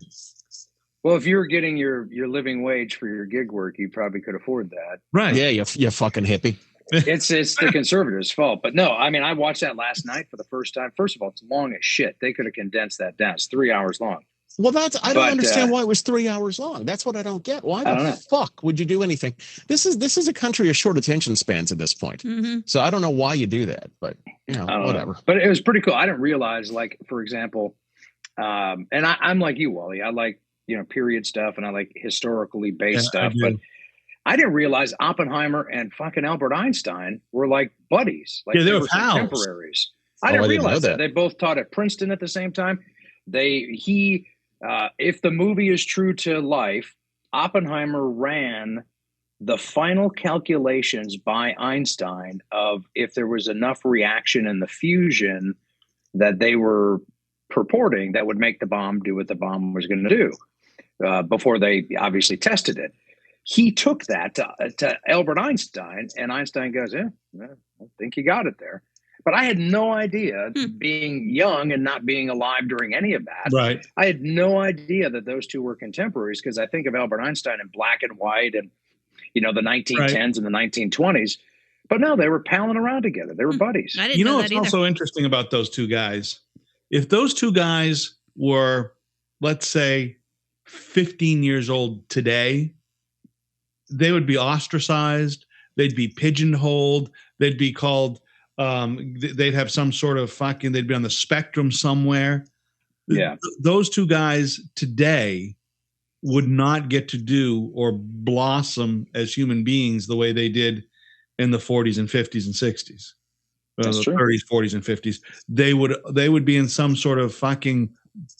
Well, if you were getting your living wage for your gig work, you probably could afford that. Right. Yeah, you fucking hippie. It's the conservatives' fault. But no, I mean, I watched that last night for the first time. First of all, it's long as shit. They could have condensed that down. It's 3 hours long. Well, I don't understand why it was 3 hours long. That's what I don't get. Why the fuck would you do anything? This is a country of short attention spans at this point. Mm-hmm. So I don't know why you do that, but whatever. But it was pretty cool. I didn't realize, like, for example, and I'm like you, Wally. I like, period stuff, and I like historically based stuff. But I didn't realize Oppenheimer and fucking Albert Einstein were like buddies. Like they were contemporaries. I didn't realize that. They both taught at Princeton at the same time. If the movie is true to life, Oppenheimer ran the final calculations by Einstein of if there was enough reaction in the fusion that they were purporting that would make the bomb do what the bomb was going to do before they obviously tested it. He took that to Albert Einstein, and Einstein goes, I think you got it there. But I had no idea, being young and not being alive during any of that. Right. I had no idea that those two were contemporaries, because I think of Albert Einstein in black and white and, the 1910s and the 1920s. But no, they were palling around together. They were buddies. I didn't know that what's also interesting about those two guys? If those two guys were, let's say, 15 years old today, they would be ostracized. They'd be pigeonholed. They'd be called, they'd have some sort of they'd be on the spectrum somewhere. Yeah. Those two guys today would not get to do or blossom as human beings the way they did in the 40s and 50s and 60s. The 30s, 40s, and 50s. They would be in some sort of fucking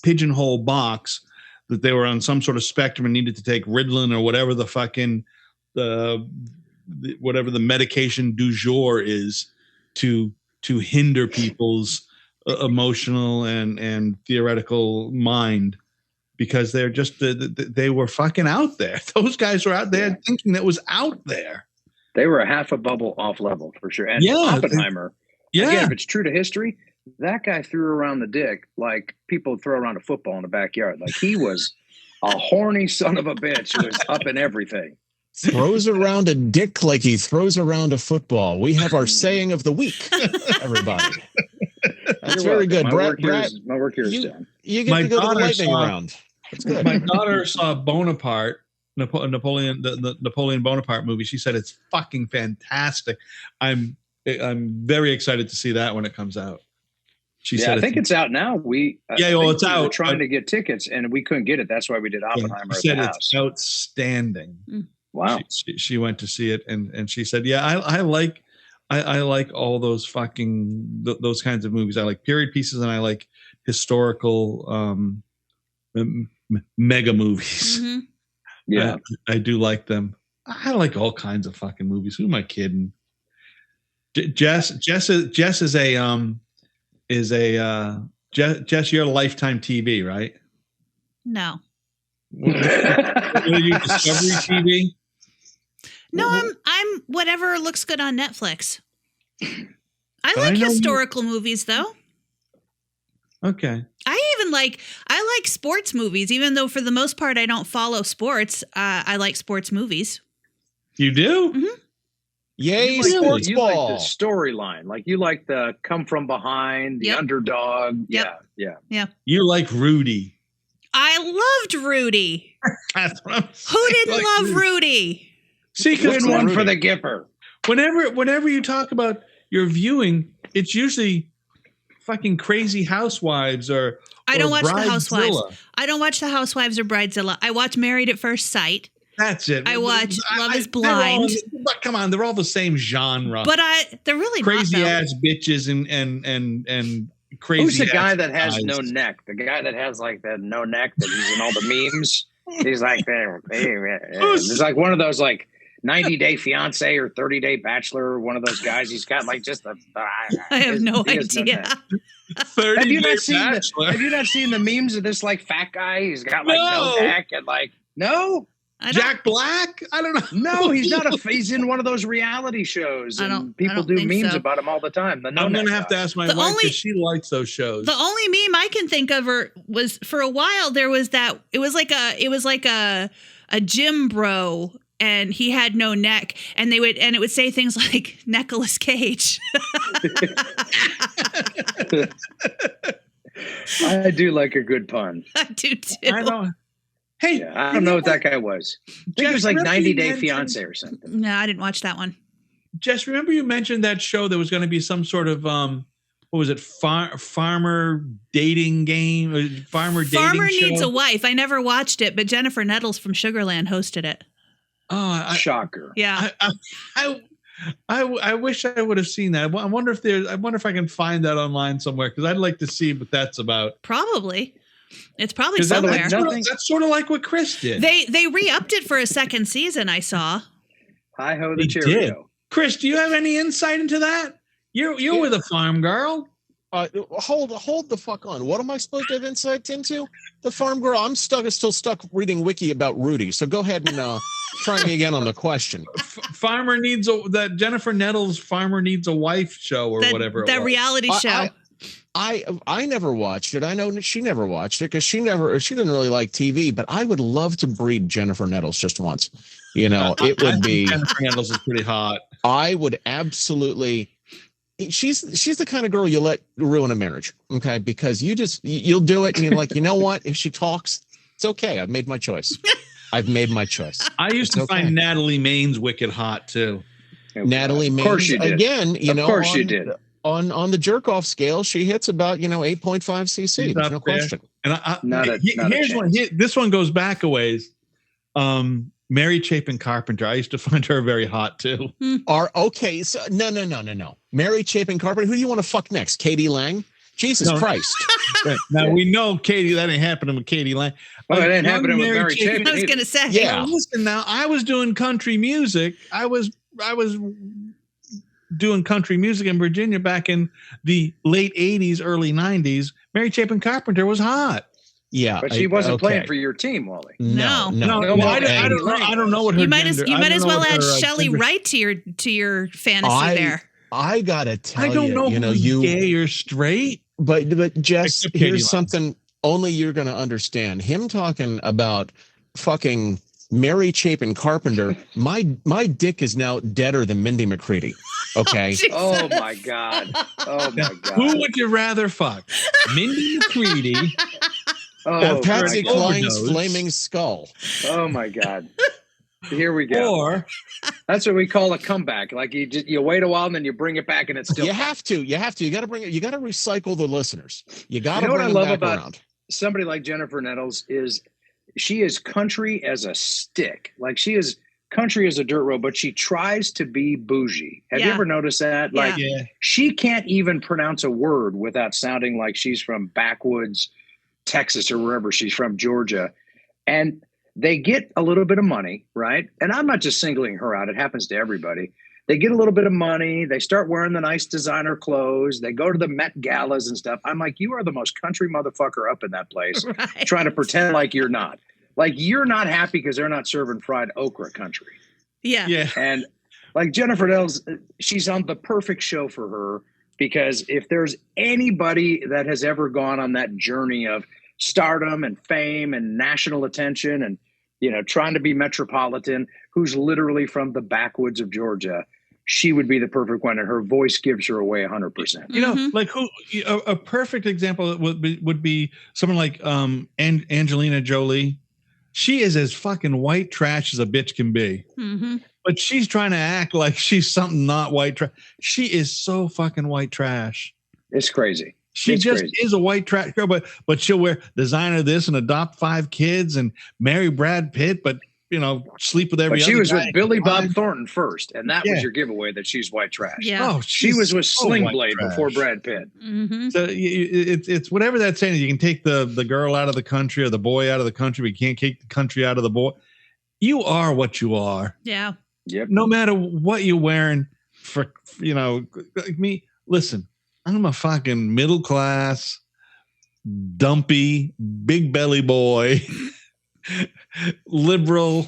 pigeonhole box that they were on some sort of spectrum and needed to take Ritalin or whatever the fucking whatever the medication du jour is to hinder people's emotional and theoretical mind, because they're just they were fucking out there. Those guys were out there thinking that was out there. They were a half a bubble off level for sure. And Oppenheimer, again, if it's true to history, that guy threw around the dick like people throw around a football in the backyard. Like, he was a horny son of a bitch who was up in everything. Throws around a dick like he throws around a football. We have our saying of the week, everybody. That's very good. My work here is done. You get to go to the lightning round. That's good. My daughter saw Bonaparte, Napoleon, the Napoleon Bonaparte movie. She said it's fucking fantastic. I'm very excited to see that when it comes out. She said, I think it's out now. It's out. We were trying to get tickets and we couldn't get it. That's why we did Oppenheimer she at the said house. It's outstanding. Wow. She went to see it and she said, I like all those fucking those kinds of movies. I like period pieces and I like historical mega movies. Mm-hmm. Yeah, I do like them. I like all kinds of fucking movies. Who am I kidding? Jess is Jess, you're Lifetime TV, right? No. What are you, Discovery TV? No, I'm whatever looks good on Netflix. I like historical movies though. Okay. I like sports movies, even though for the most part I don't follow sports. I like sports movies. You do? Mm-hmm. Yay, sports you ball. like the storyline. Like, you like the come from behind, the underdog. Yep. Yeah. You like Rudy. I loved Rudy. That's what I'm saying. Who didn't love Rudy? See, win one for the Gipper. Whenever you talk about your viewing, it's usually fucking Crazy Housewives or I don't watch Bridezilla. the Housewives. I don't watch the Housewives or Bridezilla. I watch Married at First Sight. That's it. I watch Love is Blind. Come on, they're all the same genre. But they're really crazy not, ass bitches and crazy. Who's the guy that has no neck? The guy that has like the no neck that he's in all the memes. He's like there's like one of those like 90-day fiance or 30-day bachelor. One of those guys. He's got like just a. I have no idea. Have you not seen the memes of this like fat guy? He's got like no neck and like no. Jack Black? I don't know. No, he's not he's in one of those reality shows. And people do memes about him all the time. I'm going to have to ask my wife because she likes those shows. The only meme I can think of was for a while there was that it was like a gym bro and he had no neck and it would say things like Nicolas Cage. I do like a good pun. I do too. I know. Hey, I don't know what that guy was. I think it was like 90-Day Fiance or something. No, I didn't watch that one. Jess, remember you mentioned that show there was going to be some sort of what was it? Farmer dating game? Farmer Needs a Wife. I never watched it, but Jennifer Nettles from Sugarland hosted it. Oh, shocker! Yeah. I wish I would have seen that. I wonder if I can find that online somewhere because I'd like to see what that's about. Probably. It's probably somewhere. That's sort of like what Chris did. They re-upped it for a second season, I saw. Hi ho the He Cheerio. did. Chris, do you have any insight into that? You're with a farm girl. Hold the fuck on. What am I supposed to have insight into? The farm girl. I'm still stuck reading wiki about Rudy. So go ahead and try me again on the question. Farmer needs that Jennifer Nettles Farmer Needs a Wife show or whatever. That reality show. I never watched it. I know she never watched it because she didn't really like TV. But I would love to breed Jennifer Nettles just once. You know, it would be. Jennifer Nettles is pretty hot. I would absolutely. She's the kind of girl you let ruin a marriage, okay? Because you'll do it, and you're like, you know what? If she talks, it's okay. I've made my choice. I used to find Natalie Maines wicked hot too. Natalie Maines, of course you did. Again, of course you did. On the jerk off scale, she hits about 8.5 cc. There's no question. And here's one. This one goes back a ways. Mary Chapin Carpenter. I used to find her very hot too. Okay. So no. Mary Chapin Carpenter. Who do you want to fuck next? Katie Lang? Jesus Christ. Right. Now we know Katie. That ain't happening with Katie Lang. Well, it ain't happening with Mary Chapin. I was going to say. Yeah. Listen, now I was doing country music. I was doing country music in Virginia back in the late 80s, early 90s. Mary Chapin Carpenter was hot. Yeah, but she wasn't playing for your team, Wally. No. I don't know what her. You might as well add Shelley Wright to your fantasy there. I gotta tell you, I don't know who's gay or straight, but Jess, here's something only you're gonna understand. Him talking about fucking Mary Chapin Carpenter. My dick is now deader than Mindy McCready. Okay. Oh my god. Who would you rather fuck, Mindy McCready? Or Patsy Cline's flaming skull. Oh my god! Here we go. Or that's what we call a comeback. Like you wait a while and then you bring it back and it's still. You have to. You got to bring it. You got to recycle the listeners. You got to. You know bring what I love them back about around. Somebody like Jennifer Nettles is she is country as a stick. Like she is country as a dirt road, but she tries to be bougie. Have you ever noticed that? Like she can't even pronounce a word without sounding like she's from backwoods Texas or wherever she's from, Georgia. And they get a little bit of money, right? And I'm not just singling her out. It happens to everybody. They get a little bit of money. They start wearing the nice designer clothes. They go to the Met Galas and stuff. I'm like, you are the most country motherfucker up in that place, trying to pretend like you're not. Like you're not happy because they're not serving fried okra country. Yeah. And like Jennifer Nettles, she's on the perfect show for her. Because if there's anybody that has ever gone on that journey of stardom and fame and national attention and, trying to be metropolitan, who's literally from the backwoods of Georgia, she would be the perfect one. And her voice gives her away 100%. Like who a perfect example would be someone like Angelina Jolie. She is as fucking white trash as a bitch can be. Mm-hmm. But she's trying to act like she's something not white trash. She is so fucking white trash. It's crazy. She is a white trash girl, but she'll wear designer this and adopt 5 kids and marry Brad Pitt, but sleep with every other guy. She was with Billy Bob Thornton first, and that was your giveaway that she's white trash. Yeah. Oh, she was with Sling Blade before Brad Pitt. Mm-hmm. So it's whatever that's saying. You can take the girl out of the country or the boy out of the country, but you can't take the country out of the boy. You are what you are. Yeah. Yep. No matter what you're wearing like me, listen, I'm a fucking middle class, dumpy, big belly boy, liberal.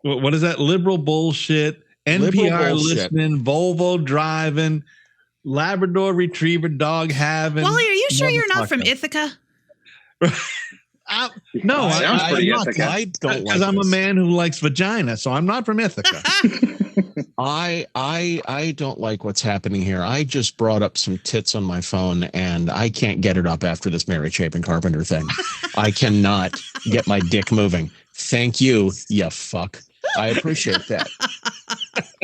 What is that? Liberal bullshit, NPR listening, Volvo driving, Labrador retriever dog having. Wally, are you sure you're not from Ithaca? No, sounds pretty Ithaca. I don't because I'm a man who likes vagina, so I'm not from Ithaca. I don't like what's happening here. I just brought up some tits on my phone, and I can't get it up after this Mary Chapin Carpenter thing. I cannot get my dick moving. Thank you, you fuck. I appreciate that.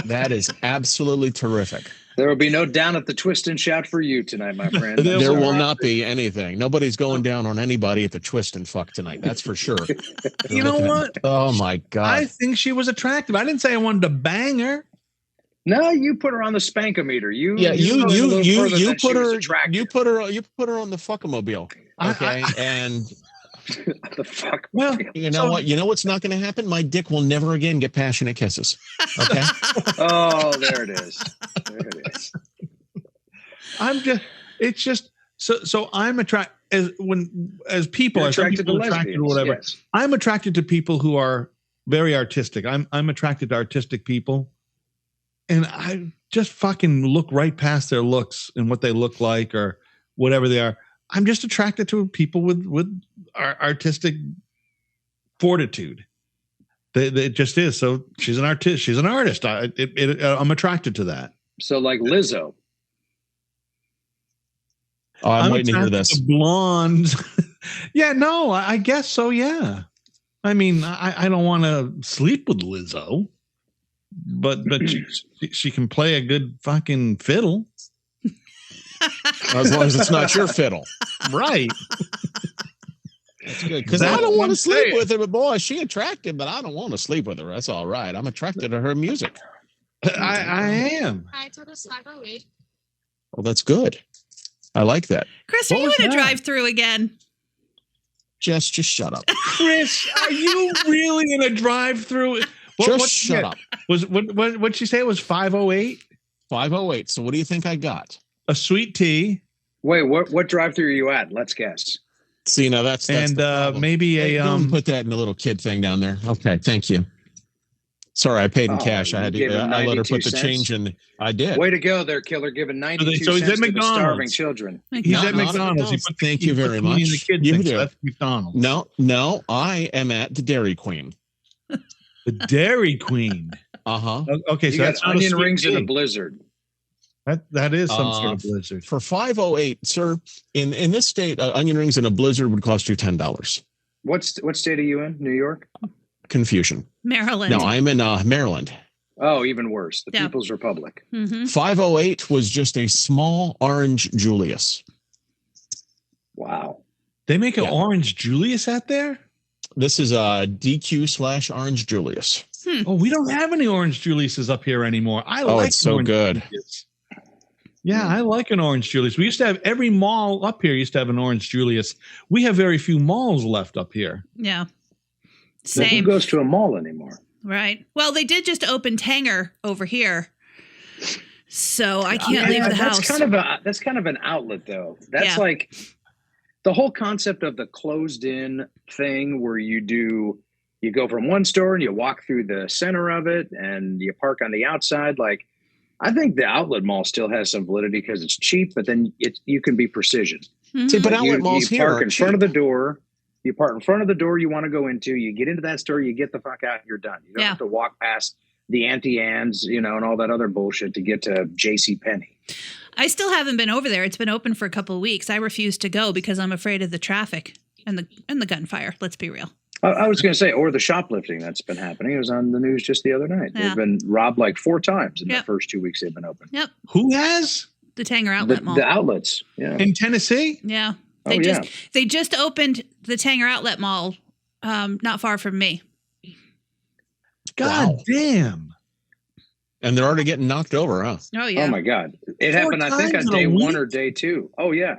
That is absolutely terrific. There will be no down at the twist and shout for you tonight, my friend. There will not be anything. Nobody's going down on anybody at the twist and fuck tonight. That's for sure. You know what? Oh my God. I think she was attractive. I didn't say I wanted to bang her. No, you put her on the spankometer. You put her on the fuckamobile. Okay. And The fuck? Well, you know what? You know what's not going to happen? My dick will never again get passionate kisses. Okay. Oh, there it is. There it is. It's just so I'm attracted as people are attracted to attracted or whatever. Yes. I'm attracted to people who are very artistic. I'm attracted to artistic people, and I just fucking look right past their looks and what they look like or whatever they are. I'm just attracted to people with artistic fortitude. It just is. So she's an artist. She's an artist. I'm attracted to that. So like Lizzo. Oh, I'm waiting to hear this. Blonde. Yeah, no, I guess so. Yeah. I mean, I don't want to sleep with Lizzo, but she can play a good fucking fiddle. As long as it's not your fiddle. Right. That's good. Because I don't want to sleep with her, but boy, she attractive, but I don't want to sleep with her. That's all right. I'm attracted to her music. I am. Well, that's good. I like that. Chris, are you in a drive-through again? Just shut up. Chris, are you really in a drive-through? Shut up. What'd she say? It was 508? 508. So what do you think I got? A sweet tea. Wait, what drive-through are you at? Let's guess. See, now that's and maybe don't put that in the little kid thing down there. Okay, thank you. Sorry, I paid in cash. I had to. I let her put the change in. I did. Way to go, there, killer! Giving 92 so he's cents at to the McDonald's. starving children. He's at McDonald's. Thank you very much. The kid You thing, do. so that's McDonald's. No, I am at the Dairy Queen. The Dairy Queen. Uh-huh. Okay, you so got that's onion rings in a blizzard. That is some sort of blizzard. For 508, sir, in this state, onion rings in a blizzard would cost you $10. What state are you in? New York? Confusion. Maryland. No, I'm in Maryland. Oh, even worse. The People's Republic. Mm-hmm. 508 was just a small orange Julius. Wow. They make an orange Julius out there? This is a DQ/orange Julius. Oh, we don't have any orange Juliuses up here anymore. It's so good. Julius. Yeah, I like an orange Julius. We used to have every mall up here used to have an orange Julius. We have very few malls left up here. Yeah. Same. Who goes to a mall anymore? Right. Well, they did just open Tanger over here. So I can't leave the house. That's kind of an outlet though. That's like the whole concept of the closed in thing where you go from one store and you walk through the center of it and you park on the outside. Like, I think the outlet mall still has some validity because it's cheap, but then you can be precision. Mm-hmm. See, but outlet malls here park in front of the door. You park in front of the door you want to go into. You get into that store. You get the fuck out. You're done. You don't have to walk past the Auntie Anne's, and all that other bullshit to get to JCPenney. I still haven't been over there. It's been open for a couple of weeks. I refuse to go because I'm afraid of the traffic and the gunfire. Let's be real. I was going to say, or the shoplifting that's been happening. It was on the news just the other night. They've been robbed like 4 times in the first 2 weeks they've been open. Yep. Who has? The Tanger Outlet Mall. The outlets. Yeah. In Tennessee? Yeah. They just opened the Tanger Outlet Mall not far from me. God damn. And they're already getting knocked over, huh? Oh, yeah. Oh, my God. It happened, I think, on day 1 or day 2. Oh, yeah.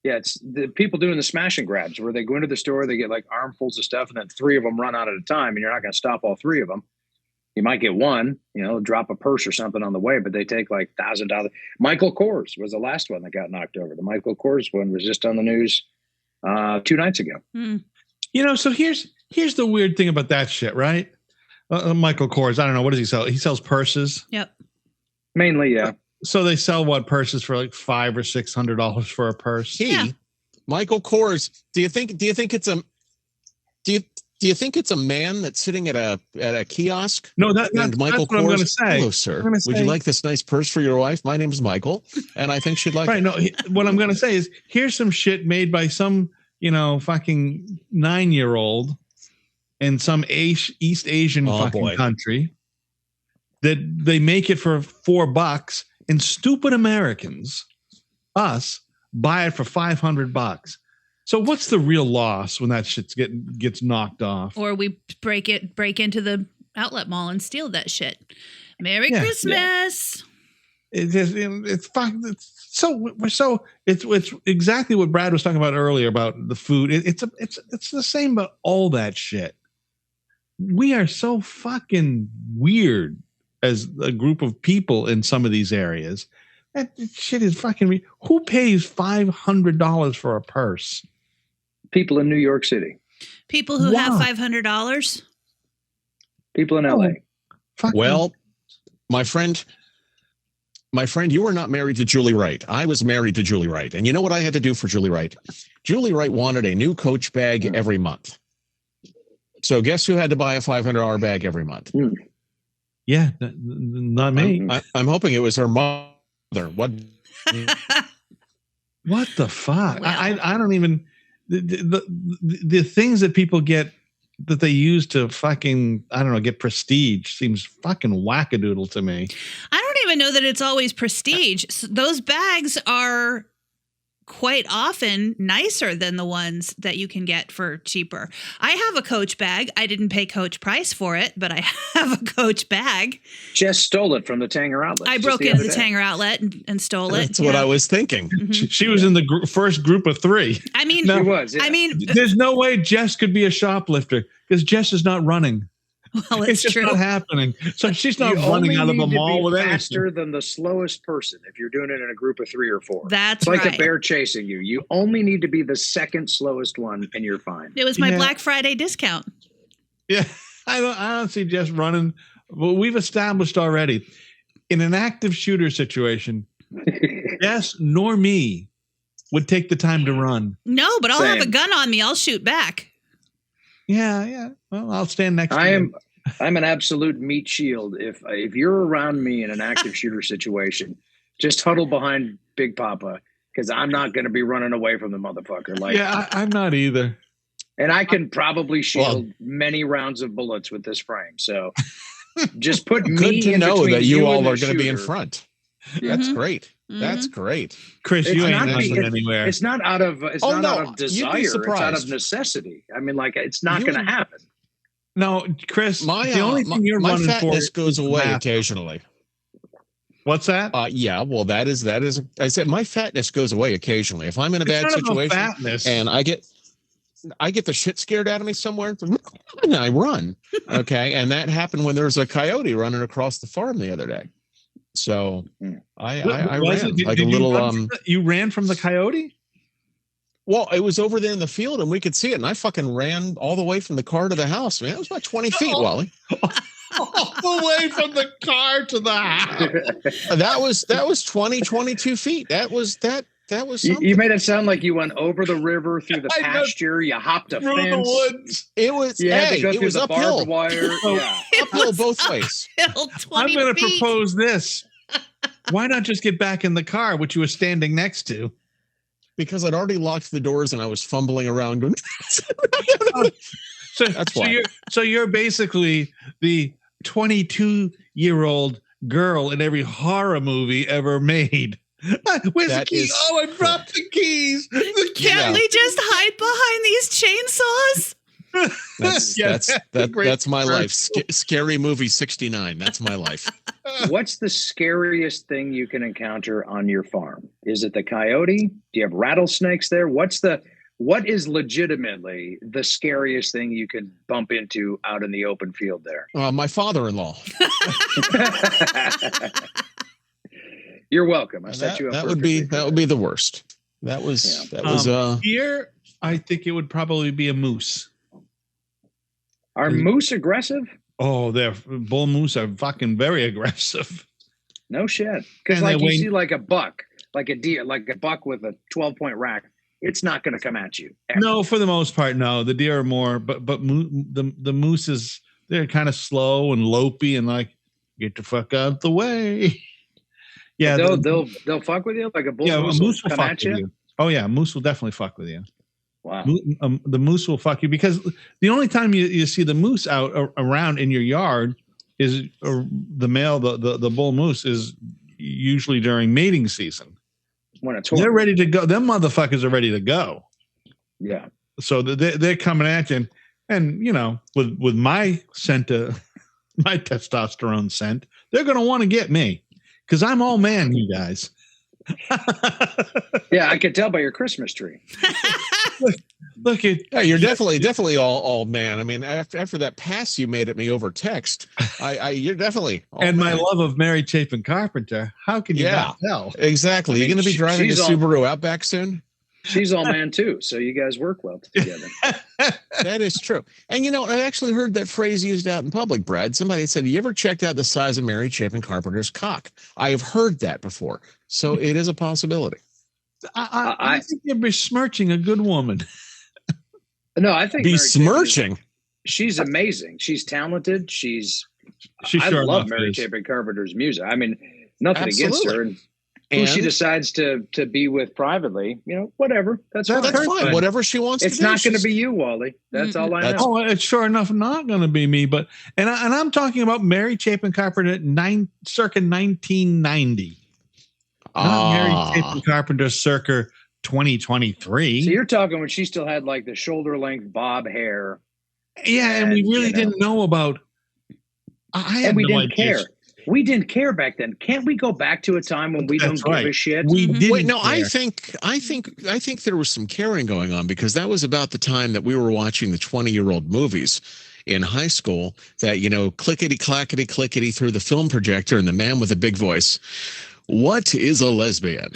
Yeah, it's the people doing the smash and grabs where they go into the store, they get like armfuls of stuff, and then 3 of them run out at a time, and you're not going to stop all 3 of them. You might get one, drop a purse or something on the way, but they take like $1,000. Michael Kors was the last one that got knocked over. The Michael Kors one was just on the news 2 nights ago. Mm. So here's the weird thing about that shit, right? Michael Kors, I don't know, what does he sell? He sells purses. Yep. Mainly, yeah. So they sell purses for like $500 or $600 for a purse. Michael Kors. Do you think it's a do you think it's a man that's sitting at a kiosk? No, that's Michael what I'm going to say. Hello, sir. Would you like this nice purse for your wife? My name is Michael, and I think she'd like it. No, what I'm going to say is here's some shit made by some fucking 9-year-old in some East Asian country that they make it for $4. And stupid Americans, us, buy it for $500. So what's the real loss when that shit gets knocked off? Or we break into the outlet mall and steal that shit. Merry Christmas. It's exactly what Brad was talking about earlier about the food. It's the same about all that shit. We are so fucking weird as a group of people in some of these areas. That shit is fucking. Who pays $500 for a purse? People in New York City. People who have $500. People in LA. Well, my friend, you were not married to Julie Wright. I was married to Julie Wright. And you know what I had to do for Julie Wright? Julie Wright wanted a new Coach bag every month. So guess who had to buy a $500 bag every month? Yeah, not me. I'm hoping it was her mother. What the fuck? Well, I don't even the things that people get that they use to fucking, I don't know, get prestige seems fucking wackadoodle to me. I don't even know that it's always prestige. Those bags are quite often nicer than the ones that you can get for cheaper. I have a Coach bag. I didn't pay Coach price for it, but I have a Coach bag. Jess stole it from the Tanger outlet. I broke into the Tanger outlet and stole it. That's what I was thinking. Mm-hmm. She was in the first group of 3. I mean, she was. Yeah. I mean, there's no way Jess could be a shoplifter because Jess is not running. Well, it's just true. not happening. So she's not running out of a mall with anything. Faster than the slowest person if you're doing it in a group of 3 or 4. That's it's like right. a bear chasing you. You only need to be the second slowest one, and you're fine. It was my Black Friday discount. Yeah, I don't see Jess running. Well, we've established already in an active shooter situation, Jess nor me would take the time to run. No, but I'll have a gun on me. I'll shoot back. Yeah. Well, I'll stand next to you. I'm an absolute meat shield. If you're around me in an active shooter situation, just huddle behind Big Papa because I'm not going to be running away from the motherfucker. I'm not either. And I can probably shield many rounds of bullets with this frame. So just put me good to in know between that you all are going to be in front. Yeah. That's great. That's great. Chris, you ain't running anywhere. It's not out of not out of desire. It's out of necessity. I mean, it's not going to happen. No, Chris. The only thing you're running fatness for goes away occasionally. What's that? Yeah. Well, that is. I said my fatness goes away occasionally. If I'm in a bad situation and I get the shit scared out of me somewhere, and I run. Okay, and that happened when there was a coyote running across the farm the other day. So I ran like a little. You ran from the coyote? Well, it was over there in the field, and we could see it. And I fucking ran all the way from the car to the house. Man, it was about 20 feet, Wally. All the way from the car to the house. That was 22 feet. That was something. You made it sound like you went over the river through the pasture. You hopped a through fence. the woods. It was. It was uphill. Barbed wire. Yeah. Uphill both ways. I'm going to propose this. Why not just get back in the car, which you were standing next to? Because I'd already locked the doors and I was fumbling around going. That's why. So you're basically the 22-year-old girl in every horror movie ever made. Where's the keys? I dropped the keys. Can't we just hide behind these chainsaws? That's my life. Scary movie 69. That's my life. What's the scariest thing you can encounter on your farm? Is it the coyote? Do you have rattlesnakes there? What is legitimately the scariest thing you can bump into out in the open field there? My father-in-law. You're welcome. I set you up. That would be the worst. That was here. I think it would probably be a moose. Are moose aggressive? Oh, bull moose are fucking very aggressive. No shit. Because you see like a buck, like a deer, like a buck with a 12-point rack, it's not going to come at you. Ever. No, for the most part, no. The deer are more, but the mooses, they're kind of slow and lopey and get the fuck out the way. Yeah, they'll fuck with you like a bull. Yeah, moose a moose will come fuck at with you. Oh yeah, moose will definitely fuck with you. Wow. The moose will fuck you because the only time you see the moose out around in your yard is the male, the bull moose is usually during mating season. When it's they're ready to go. Them motherfuckers are ready to go. Yeah. So they're coming at you, and with my scent, my testosterone scent, they're going to want to get me because I'm all man, you guys. Yeah, I could tell by your Christmas tree. Look at you're definitely all man. I mean, after that pass you made at me over text, you're definitely all and man. My love of Mary Chapin Carpenter. How can you not tell? Exactly. You're going to be driving a Subaru Outback soon? She's all man too, so you guys work well together. That is true. And I actually heard that phrase used out in public, Brad. Somebody said, "You ever checked out the size of Mary Chapin Carpenter's cock?" I have heard that before, so it is a possibility. I think you're besmirching a good woman. No, I think besmirching. She's amazing. She's talented. I love Mary Chapin Carpenter's music. I mean, nothing against her. And who she decides to be with privately, whatever. That's fine. Whatever she wants to do. It's not going to be you, Wally. That's all I know. Oh, it's sure enough not going to be me. But and I'm talking about Mary Chapin Carpenter circa 1990. Not Mary Chapin Carpenter circa 2023. So you're talking when she still had like the shoulder length bob hair. Yeah, and we really didn't know about. And we didn't care. We didn't care back then. Can't we go back to a time when we don't give a shit? We didn't. Wait, no, I think there was some caring going on, because that was about the time that we were watching the 20-year-old movies in high school that, clickety clackety clickety through the film projector, and the man with a big voice. What is a lesbian?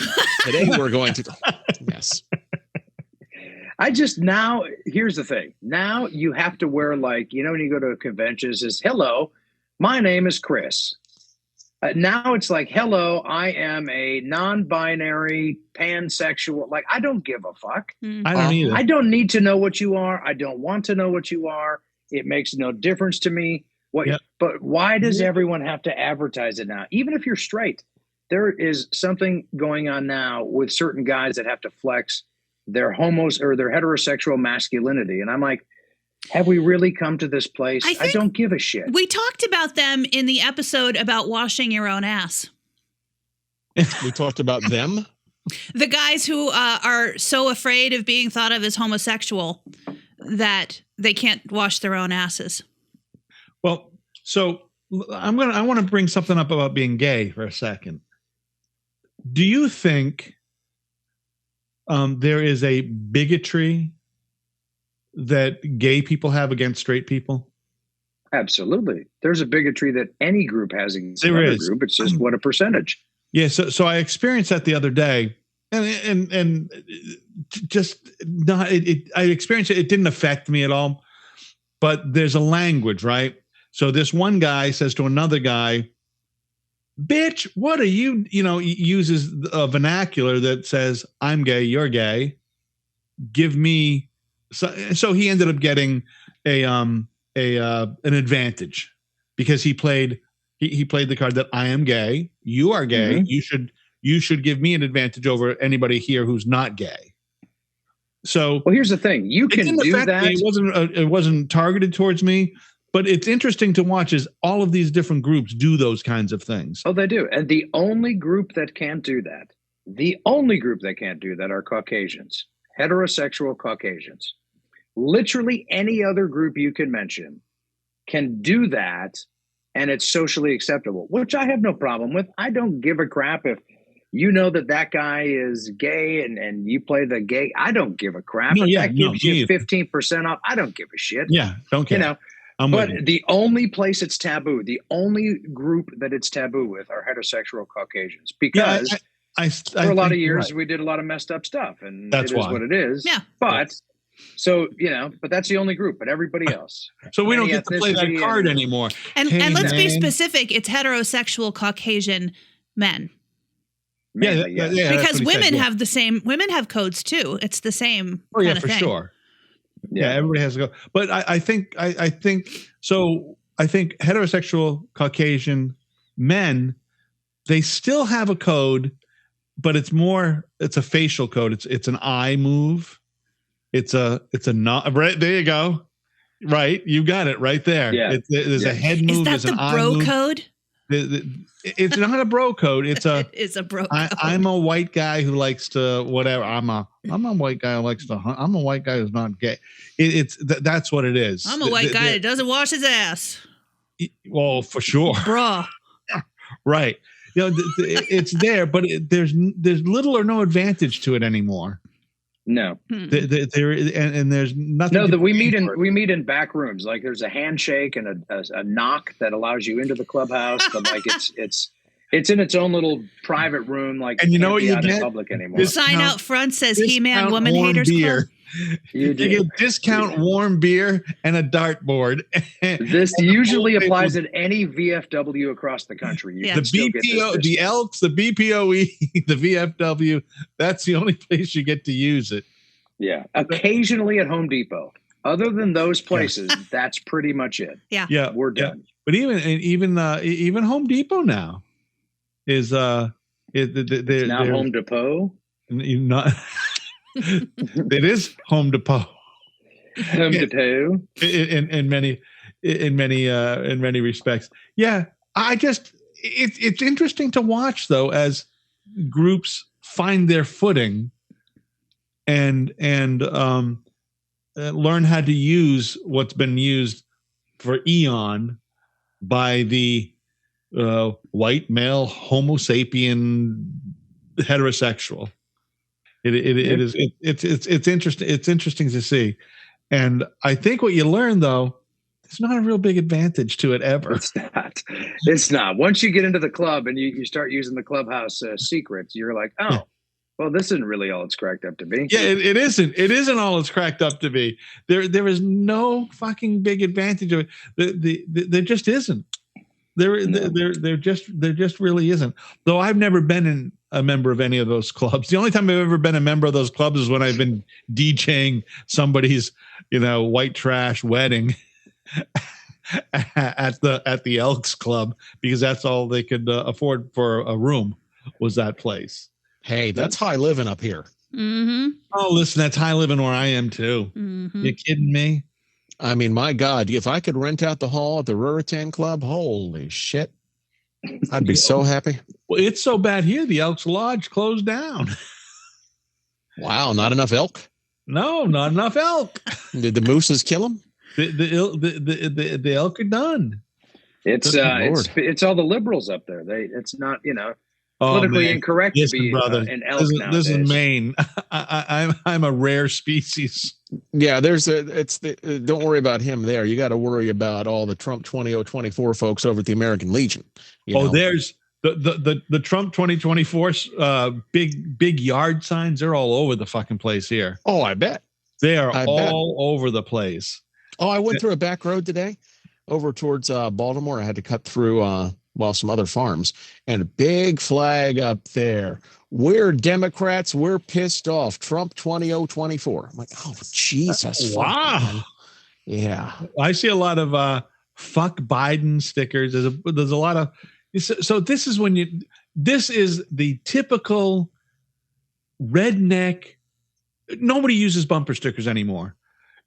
Today we're going to yes. Here's the thing. Now you have to wear when you go to a convention, it says, "Hello, my name is Chris." Now it's like, "Hello, I am a non-binary pansexual." Like, I don't give a fuck. I don't either. I don't need to know what you are. I don't want to know what you are. It makes no difference to me. But why does everyone have to advertise it now? Even if you're straight, there is something going on now with certain guys that have to flex their homos or their heterosexual masculinity. And I'm like, have we really come to this place? I don't give a shit. We talked about them in the episode about washing your own ass. We talked about them? The guys who are so afraid of being thought of as homosexual that they can't wash their own asses. Well, so I want to bring something up about being gay for a second. Do you think there is a bigotry that gay people have against straight people? Absolutely. There's a bigotry that any group has against another group. It's just what a percentage. Yeah. So I experienced that the other day, and just not. I experienced it. It didn't affect me at all. But there's a language, right? So this one guy says to another guy, "Bitch, what are you?" He uses a vernacular that says, "I'm gay, you're gay. Give me." So he ended up getting an advantage because he played the card that I am gay, you are gay, you should give me an advantage over anybody here who's not gay. So here's the thing: you can do that. It wasn't targeted towards me, but it's interesting to watch as all of these different groups do those kinds of things. Oh, they do, and the only group that can't do that are Caucasians, heterosexual Caucasians. Literally any other group you can mention can do that, and it's socially acceptable, which I have no problem with. I don't give a crap if you know that guy is gay and you play the gay. I don't give a crap. If that gives you 15% off, I don't give a shit. Yeah, don't care. But the only place it's taboo, the only group that it's taboo with are heterosexual Caucasians, because for a lot of years we did a lot of messed up stuff, and it is what it is. Yeah. But but that's the only group, but everybody else. So we don't get to play that card anymore. And let's be specific. It's heterosexual Caucasian men. Yeah. Because women have the same, women have codes too. It's the same. Oh yeah, kind of for thing. sure. Yeah, everybody has to go. But I think heterosexual Caucasian men, they still have a code, but it's a facial code. It's an eye move. It's a not right there. You go. Right. You got it right there. Yeah. There's a head move. Is that the bro code? It's not a bro code. It's a. It is a bro code. I'm a white guy who likes to whatever. I'm a white guy who likes to hunt. I'm a white guy who's not gay. That's what it is. I'm a white guy that doesn't wash his ass. Well, for sure. Bruh. Right. it's there, but there's little or no advantage to it anymore. No, there and there's nothing. No, that we meet in back rooms. Like there's a handshake and a knock that allows you into the clubhouse, but like it's in its own little private room. Like, and you know what you get get? in public anymore. The sign out front says He-Man Woman Haters Club. You get discount warm beer and a dartboard. This usually applies at any VFW across the country. The BPO, the Elks, the BPOE, the VFW. That's the only place you get to use it. Yeah, occasionally at Home Depot. Other than those places, that's pretty much it. Yeah, we're done. But even Home Depot now is it's now Home Depot. Not. It is Home Depot. Home Depot. In many respects. Yeah, it's interesting to watch though as groups find their footing and learn how to use what's been used for eon by the white male Homo sapien heterosexual. It's interesting. It's interesting to see, and I think what you learn though, there's not a real big advantage to it ever. It's not. Once you get into the club and you start using the clubhouse secrets, you're like, oh, well, this isn't really all it's cracked up to be. Yeah, it isn't. It isn't all it's cracked up to be. There is no fucking big advantage of it. There just isn't. There just really isn't. Though I've never been a member of any of those clubs. The only time I've ever been a member of those clubs is when I've been DJing somebody's, white trash wedding at the Elks Club, because that's all they could afford for a room was that place. Hey, that's high living up here. Mm-hmm. Oh, listen, that's high living where I am too. Mm-hmm. You kidding me? I mean, my God, if I could rent out the hall at the Ruritan Club, holy shit. I'd be so happy. Well, it's so bad here. The Elks Lodge closed down. Wow, not enough elk? No, not enough elk. Did the mooses kill them? The elk are done. It's all the liberals up there. It's not politically incorrect to be an elk nowadays. This is Maine. I'm a rare species. Yeah, don't worry about him there. You got to worry about all the Trump 2024 folks over at the American Legion. There's the Trump 2024 big yard signs. They're all over the fucking place here. Oh, I bet. They are all over the place. Oh, I went through a back road today over towards Baltimore. I had to cut through some other farms, and a big flag up there. We're Democrats. We're pissed off. Trump 2024. I'm like, oh, Jesus. Wow. Yeah. I see a lot of fuck Biden stickers. There's a lot of, so this is this is the typical redneck. Nobody uses bumper stickers anymore,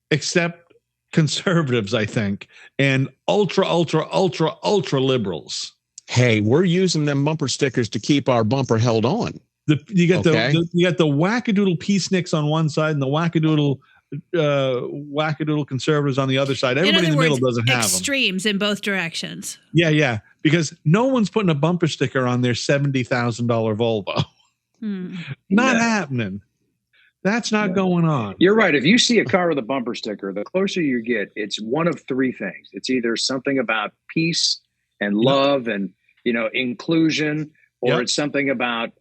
except conservatives, I think, and ultra liberals. Hey, we're using them bumper stickers to keep our bumper held on. You got the wackadoodle peaceniks on one side and the wackadoodle conservatives on the other side. Everybody in the middle doesn't have them. Extremes in both directions. Yeah, because no one's putting a bumper sticker on their $70,000 Volvo. Not happening. That's not going on. You're right. If you see a car with a bumper sticker, the closer you get, it's one of three things. It's either something about peace and love and inclusion, or it's something about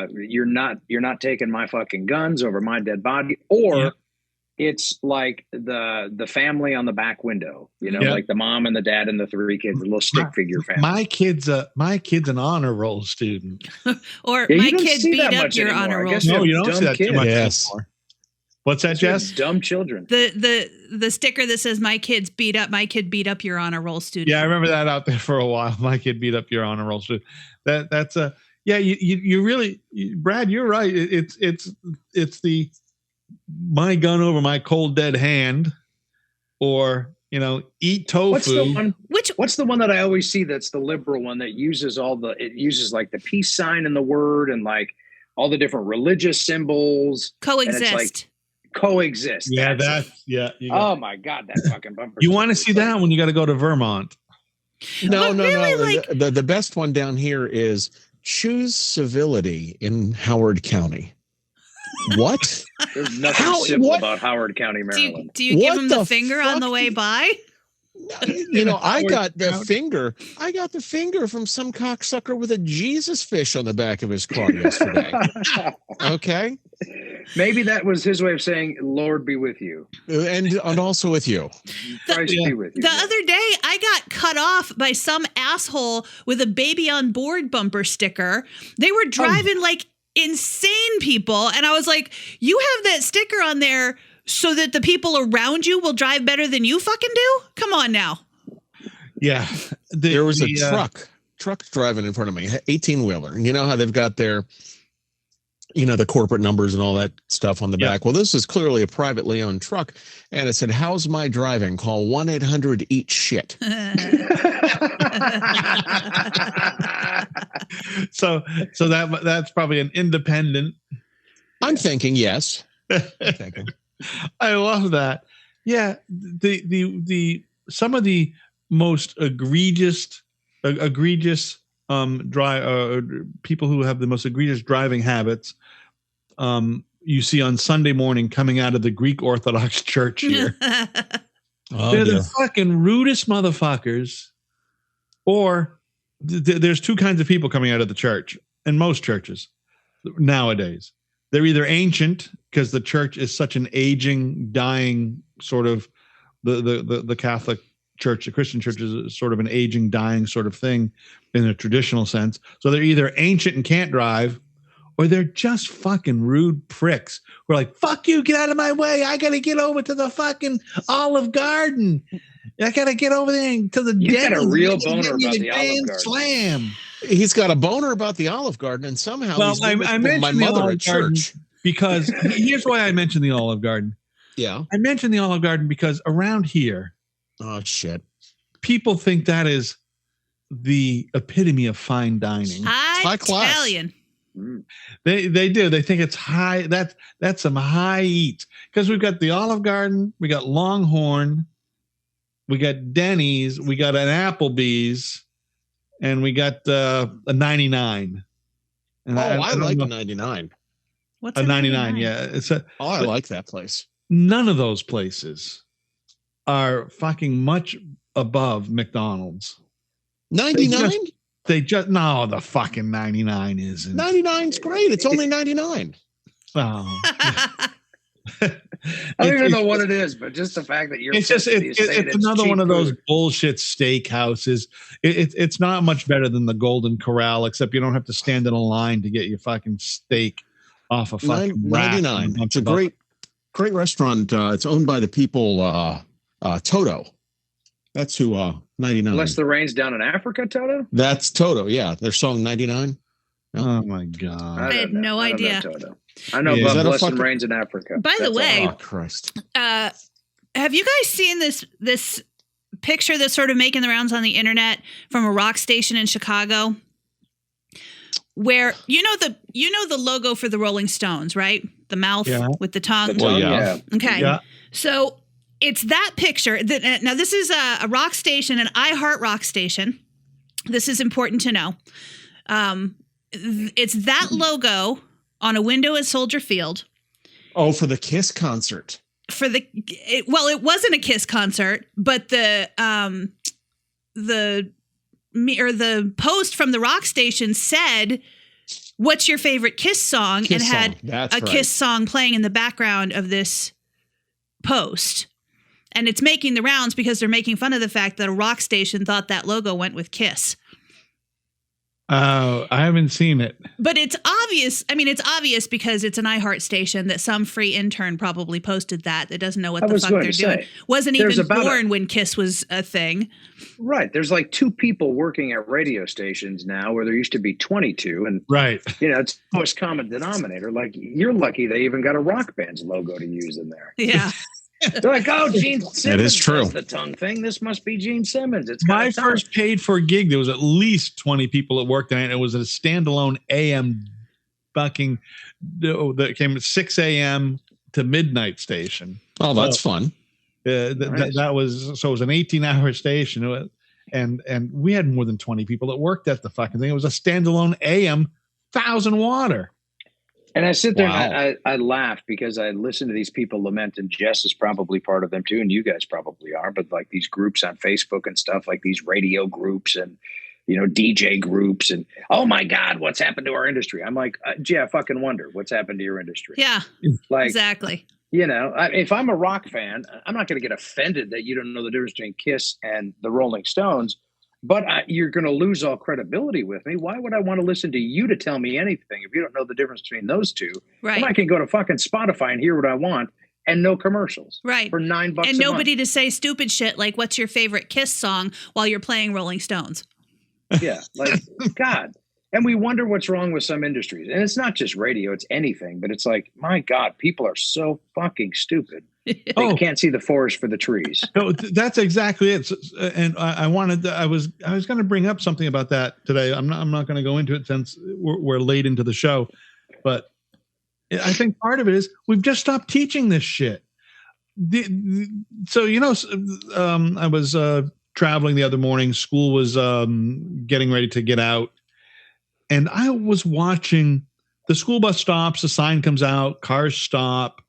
you're not taking my fucking guns over my dead body, or it's like the family on the back window, like the mom and the dad and the three kids, the little stick figure family. My kid's an honor roll student. Or my kid beat up your honor roll student. No, you don't see that too much anymore. What's that, Jess? Dumb children. The sticker that says my kid beat up your honor roll student. Yeah, I remember that out there for a while. My kid beat up your honor roll student. That's a you really, Brad, you're right. It's the my gun over my cold dead hand, or eat tofu. What's the one that I always see that's the liberal one that uses like the peace sign in the word and like all the different religious symbols. Coexist. Coexist. Yeah, oh my God, that fucking bumper. You want to see that one? You got to go to Vermont. No. The best one down here is choose civility in Howard County. What? There's nothing civil about Howard County, Maryland. Do you give him the finger on the way by? You know, I got the finger from some cocksucker with a Jesus fish on the back of his car yesterday. Okay. Maybe that was his way of saying, Lord be with you. And also with you. Christ be with you. The other day, I got cut off by some asshole with a baby on board bumper sticker. They were driving like insane people. And I was like, you have that sticker on there so that the people around you will drive better than you fucking do? Come on now. Yeah. There was a truck driving in front of me, 18-wheeler. You know how they've got their, you know, the corporate numbers and all that stuff on the back. Well, this is clearly a privately owned truck. And it said, how's my driving? Call 1-800-EAT-SHIT. So that's probably an independent. I'm thinking, yes. I'm thinking. I love that. Yeah, the some of the most egregious people who have the most egregious driving habits you see on Sunday morning coming out of the Greek Orthodox Church here. They're the fucking rudest motherfuckers. Or there's two kinds of people coming out of the church in most churches nowadays. They're either ancient because the church is such an aging, dying sort of the Catholic Church, the Christian church is sort of an aging, dying sort of thing in a traditional sense. So they're either ancient and can't drive, or they're just fucking rude pricks who are like, fuck you, get out of my way. I got to get over to the fucking Olive Garden. I got to get over there to the You got a real boner about the Olive Garden. Slam. He's got a boner about the Olive Garden, and somehow I mentioned my mother at Garden church. Because here's why I mentioned the Olive Garden. Yeah. I mentioned the Olive Garden because around here, oh shit, people think that is the epitome of fine dining. High class. Italian. They do. They think it's high. That's some high eats. Because we've got the Olive Garden, we got Longhorn, we got Denny's, we got an Applebee's, and we got a 99. And I like a 99. What's a 99? Yeah, I like that place. None of those places are fucking much above McDonald's. 99? They just no, the fucking 99 isn't. 99's great. It's only 99. Oh. I don't even know what it is, but just the fact that you're it's another one of those bullshit steakhouses. It's not much better than the Golden Corral, except you don't have to stand in a line to get your fucking steak off a fucking 99. It's a great restaurant. It's owned by the people Toto. That's who 99. Unless the rain's down in Africa, Toto? That's Toto, yeah. Their song 99. Oh my God. I had no idea. I know about Blessed Rains in Africa. By the way, Christ. Have you guys seen this picture that's sort of making the rounds on the internet from a rock station in Chicago? Where you know the logo for the Rolling Stones, right? The mouth with the tongue. Well, yeah. Okay. Yeah. So it's that picture. Now this is a rock station, an iHeart rock station. This is important to know. It's that logo on a window at Soldier Field. Oh, for the Kiss concert. It wasn't a Kiss concert, but the post from the rock station said, "What's your favorite Kiss song?" Kiss and had That's a right. Kiss song playing in the background of this post. And it's making the rounds because they're making fun of the fact that a rock station thought that logo went with Kiss. Oh, I haven't seen it. But it's obvious. I mean, it's obvious because it's an iHeart station that some free intern probably posted that doesn't know what the fuck they're doing. Wasn't even born when Kiss was a thing. Right. There's like 2 people working at radio stations now where there used to be 22. And, right. It's the most common denominator. Like, you're lucky they even got a rock band's logo to use in there. Yeah. They're like, oh, Gene Simmons that is true. does the tongue thing. This must be Gene Simmons. It's my first paid for gig. There was at least 20 people that worked on it. It was a standalone AM bucking that came at 6 a.m. to midnight station. Oh, that's fun. That was, so it was an 18-hour station. And we had more than 20 people that worked at the fucking thing. It was a standalone AM 1,000 water. And I sit there and I laugh because I listen to these people lament, and Jess is probably part of them too, and you guys probably are, but like these groups on Facebook and stuff, like these radio groups and, you know, DJ groups, and oh my God, what's happened to our industry? I'm like, gee, I fucking wonder what's happened to your industry. Yeah, like, exactly. You know, if I'm a rock fan, I'm not going to get offended that you don't know the difference between Kiss and the Rolling Stones, but you're going to lose all credibility with me. Why would I want to listen to you to tell me anything if you don't know the difference between those two? Right. Then I can go to fucking Spotify and hear what I want and no commercials. Right. For $9 and nobody a month. to say stupid shit like, what's your favorite Kiss song while you're playing Rolling Stones? Yeah. Like, God. And we wonder what's wrong with some industries. And it's not just radio, it's anything. But it's like, my God, people are so fucking stupid. They can't see the forest for the trees. No, that's exactly it. And I was going to bring up something about that today. I'm not going to go into it since we're late into the show. But I think part of it is we've just stopped teaching this shit. So, you know, I was traveling the other morning. School was getting ready to get out. And I was watching the school bus stops, a sign comes out, cars stop.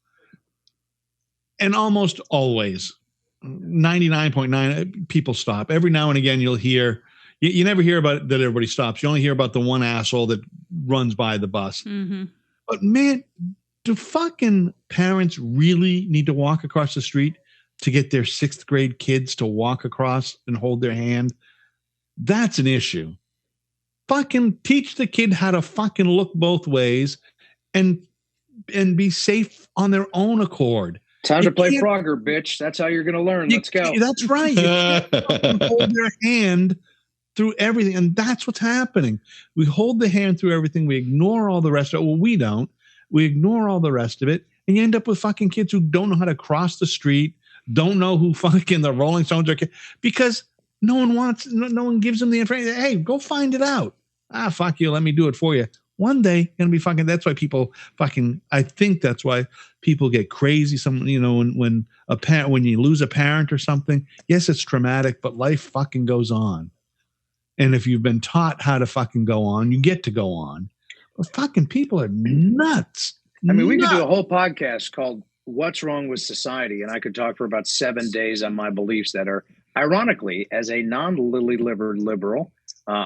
And almost always, 99.9 people stop. Every now and again, you'll hear, you never hear about that everybody stops. You only hear about the one asshole that runs by the bus. Mm-hmm. But man, do fucking parents really need to walk across the street to get their 6th grade kids to walk across and hold their hand? That's an issue. Fucking teach the kid how to fucking look both ways and be safe on their own accord. Time to play Frogger, bitch. That's how you're going to learn. Let's go. That's right. You can't hold their hand through everything. And that's what's happening. We hold the hand through everything. We ignore all the rest of it. Well, we don't. We ignore all the rest of it. And you end up with fucking kids who don't know how to cross the street, don't know who fucking the Rolling Stones are, because no one gives them the information. Hey, go find it out. Fuck you. Let me do it for you. One day, gonna be fucking. That's why people fucking. I think that's why people get crazy. Some, you know, when you lose a parent or something. Yes, it's traumatic, but life fucking goes on. And if you've been taught how to fucking go on, you get to go on. But fucking people are nuts. I mean, we could do a whole podcast called "What's Wrong with Society," and I could talk for about 7 days on my beliefs that are, ironically, as a non-lily-livered liberal,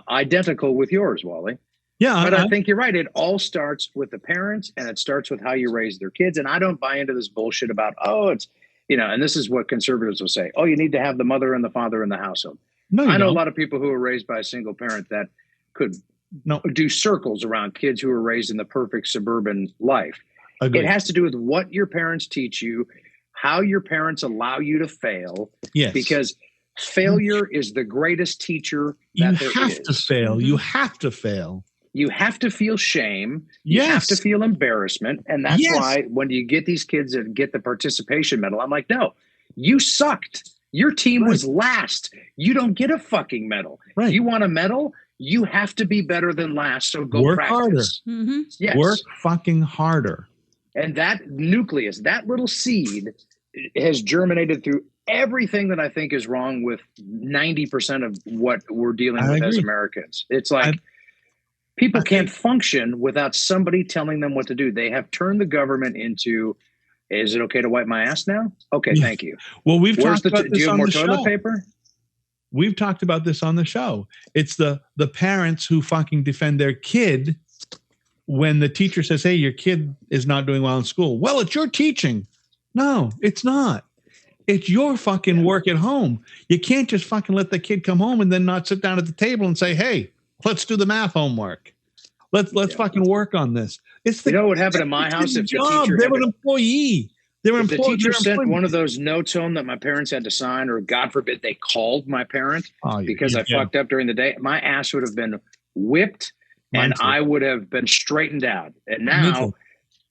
identical with yours, Wally. Yeah, but I think you're right. It all starts with the parents, and it starts with how you raise their kids. And I don't buy into this bullshit about, it's, you know, and this is what conservatives will say. Oh, you need to have the mother and the father in the household. No, I know a lot of people who are raised by a single parent that could do circles around kids who are raised in the perfect suburban life. Agreed. It has to do with what your parents teach you, how your parents allow you to fail. Yes. Because failure is the greatest teacher that there is. You have to fail. Mm-hmm. You have to fail. You have to feel shame. You have to feel embarrassment. And that's why when you get these kids that get the participation medal, I'm like, no, you sucked. Your team was last. You don't get a fucking medal. Right. You want a medal? You have to be better than last. So go work practice. Harder. Mm-hmm. Yes. Work fucking harder. And that nucleus, that little seed has germinated through everything that I think is wrong with 90% of what we're dealing with as Americans. It's like, people can't function without somebody telling them what to do. They have turned the government into, is it okay to wipe my ass now? Okay, thank you. Well, we've talked about this on the show. Do you have more toilet paper? We've talked about this on the show. It's the parents who fucking defend their kid when the teacher says, hey, your kid is not doing well in school. Well, it's your teaching. No, it's not. It's your fucking work at home. You can't just fucking let the kid come home and then not sit down at the table and say, hey, let's do the math homework. Let's fucking work on this. It's you know what happened in my house? If the teacher they're an employee. If the teacher sent one of those notes home that my parents had to sign, or God forbid they called my parent because I fucked up during the day, my ass would have been whipped and I would have been straightened out. And now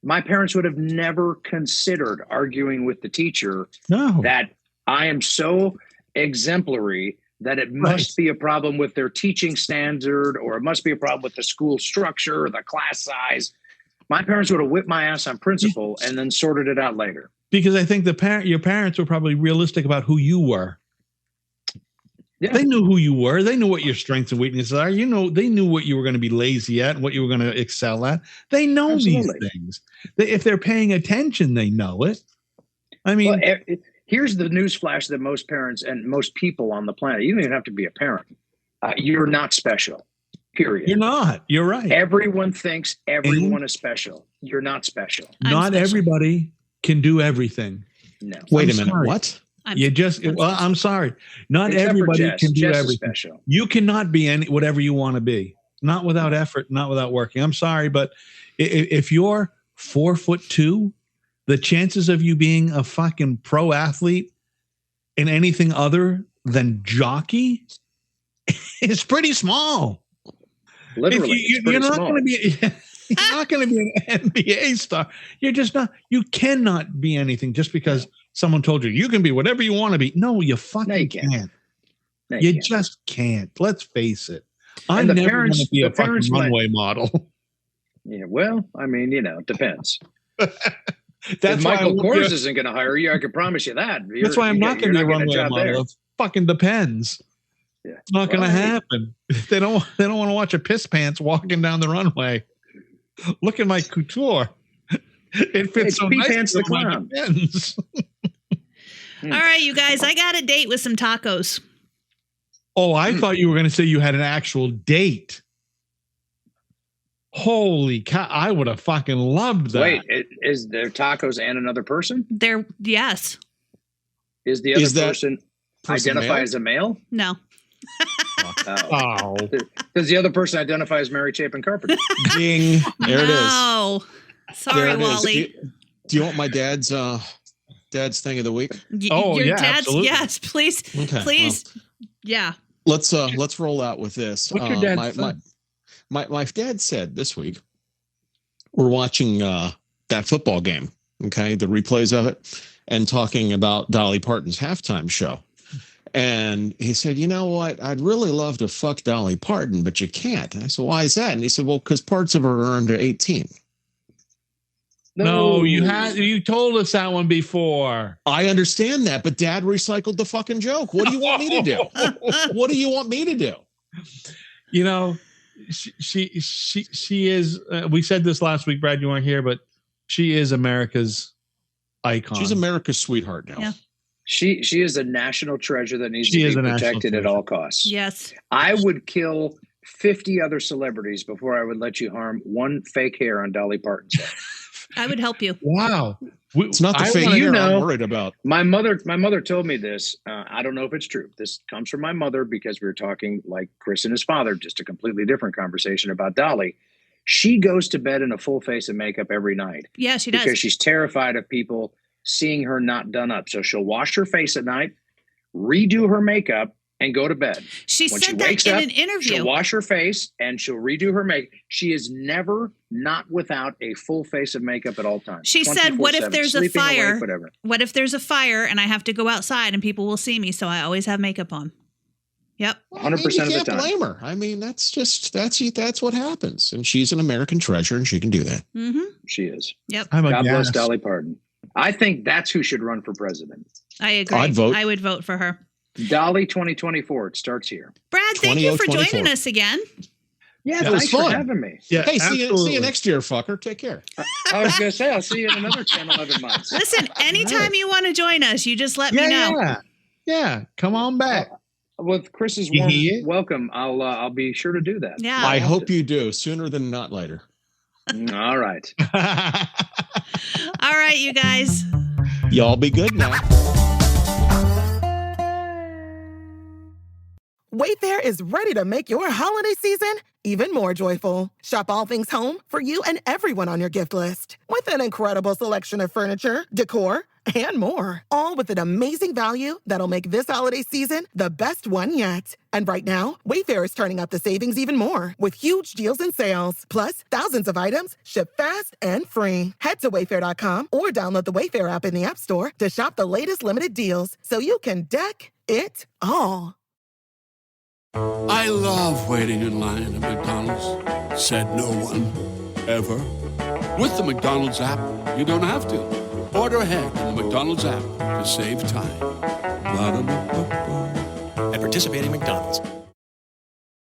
my parents would have never considered arguing with the teacher that I am so exemplary that it must be a problem with their teaching standard, or it must be a problem with the school structure or the class size. My parents would have whipped my ass on principle and then sorted it out later. Because I think your parents were probably realistic about who you were. Yeah. They knew who you were. They knew what your strengths and weaknesses are. You know, they knew what you were going to be lazy at and what you were going to excel at. They know these things. If they're paying attention, they know it. I mean, here's the news flash that most parents and most people on the planet, you don't even have to be a parent. You're not special, period. You're not. You're right. Everyone thinks everyone is special. You're not special. Not everybody can do everything. No. Wait a minute. What? I'm sorry. Not Except everybody can do Jess everything. Special. You cannot be whatever you want to be. Not without effort, not without working. I'm sorry, but if you're 4'2", the chances of you being a fucking pro athlete in anything other than jockey is pretty small. Literally, you're not going to be. You're not going to be an NBA star. You're just not. You cannot be anything just because someone told you you can be whatever you want to be. No, you fucking can't. No, you just can't. Let's face it. I'm never going to be a fucking runway model. Yeah, well, I mean, it depends. That's why Michael Kors isn't going to hire you. I can promise you that. That's why I'm not going to be a runway model. It fucking depends. Yeah. It's not going to happen. They don't want to watch a piss pants walking down the runway. Look at my couture. It fits so nice to my depends. All right, you guys, I got a date with some tacos. Oh, I thought you were going to say you had an actual date. Holy cow. I would have fucking loved that. Wait, is there tacos and another person? Yes. Is the other person identify as a male? No. Oh. Does the other person identify as Mary Chapin Carpenter? Ding. There it is. Oh, sorry, Wally. Do you want my dad's thing of the week? Your dad's, absolutely. Yes, please. Okay, please. Well, yeah. Let's roll out with this. What's your dad's my dad said this week, we're watching that football game, okay, the replays of it, and talking about Dolly Parton's halftime show. And he said, you know what? I'd really love to fuck Dolly Parton, but you can't. And I said, why is that? And he said, well, because parts of her are under 18. No, you told us that one before. I understand that, but Dad recycled the fucking joke. What do you want me to do? What do you want me to do? You know, she is. We said this last week, Brad. You weren't here, but she is America's icon. She's America's sweetheart now. Yeah. She is a national treasure that needs to be protected at all costs. Yes. I would kill 50 other celebrities before I would let you harm one fake hair on Dolly Parton's head. I would help you. Wow. It's not the fake hair I'm worried about. My mother told me this. I don't know if it's true. This comes from my mother because we were talking like Chris and his father, just a completely different conversation about Dolly. She goes to bed in a full face of makeup every night. Yeah, she does. Because she's terrified of people seeing her not done up. So she'll wash her face at night, redo her makeup, and go to bed. She said that in an interview. She'll wash her face and she'll redo her makeup. She is never not without a full face of makeup at all times. She said, what if there's a fire? What if there's a fire and I have to go outside and people will see me? So I always have makeup on. Yep. 100% of the time. You can't blame her. I mean, that's what happens. And she's an American treasure and she can do that. Mm-hmm. She is. Yep. God bless Dolly Parton. I think that's who should run for president. I agree. I'd vote. I would vote for her. Dolly 2024. It starts here. Brad, thank you for joining us again. Yeah, thanks for having me. Yeah, hey, see you next year, fucker. Take care. I was going to say, I'll see you in another 10, 11 months. Listen, anytime you want to join us, you just let me know. Yeah, come on back. With Chris's warm welcome, I'll be sure to do that. Yeah, I hope you do sooner than not later. All right. All right, you guys. Y'all be good now. Wayfair is ready to make your holiday season even more joyful. Shop all things home for you and everyone on your gift list. With an incredible selection of furniture, decor, and more. All with an amazing value that'll make this holiday season the best one yet. And right now, Wayfair is turning up the savings even more with huge deals and sales. Plus, thousands of items ship fast and free. Head to Wayfair.com or download the Wayfair app in the App Store to shop the latest limited deals so you can deck it all. I love waiting in line at McDonald's, said no one, ever. With the McDonald's app, you don't have to. Order ahead in the McDonald's app to save time. At participating McDonald's.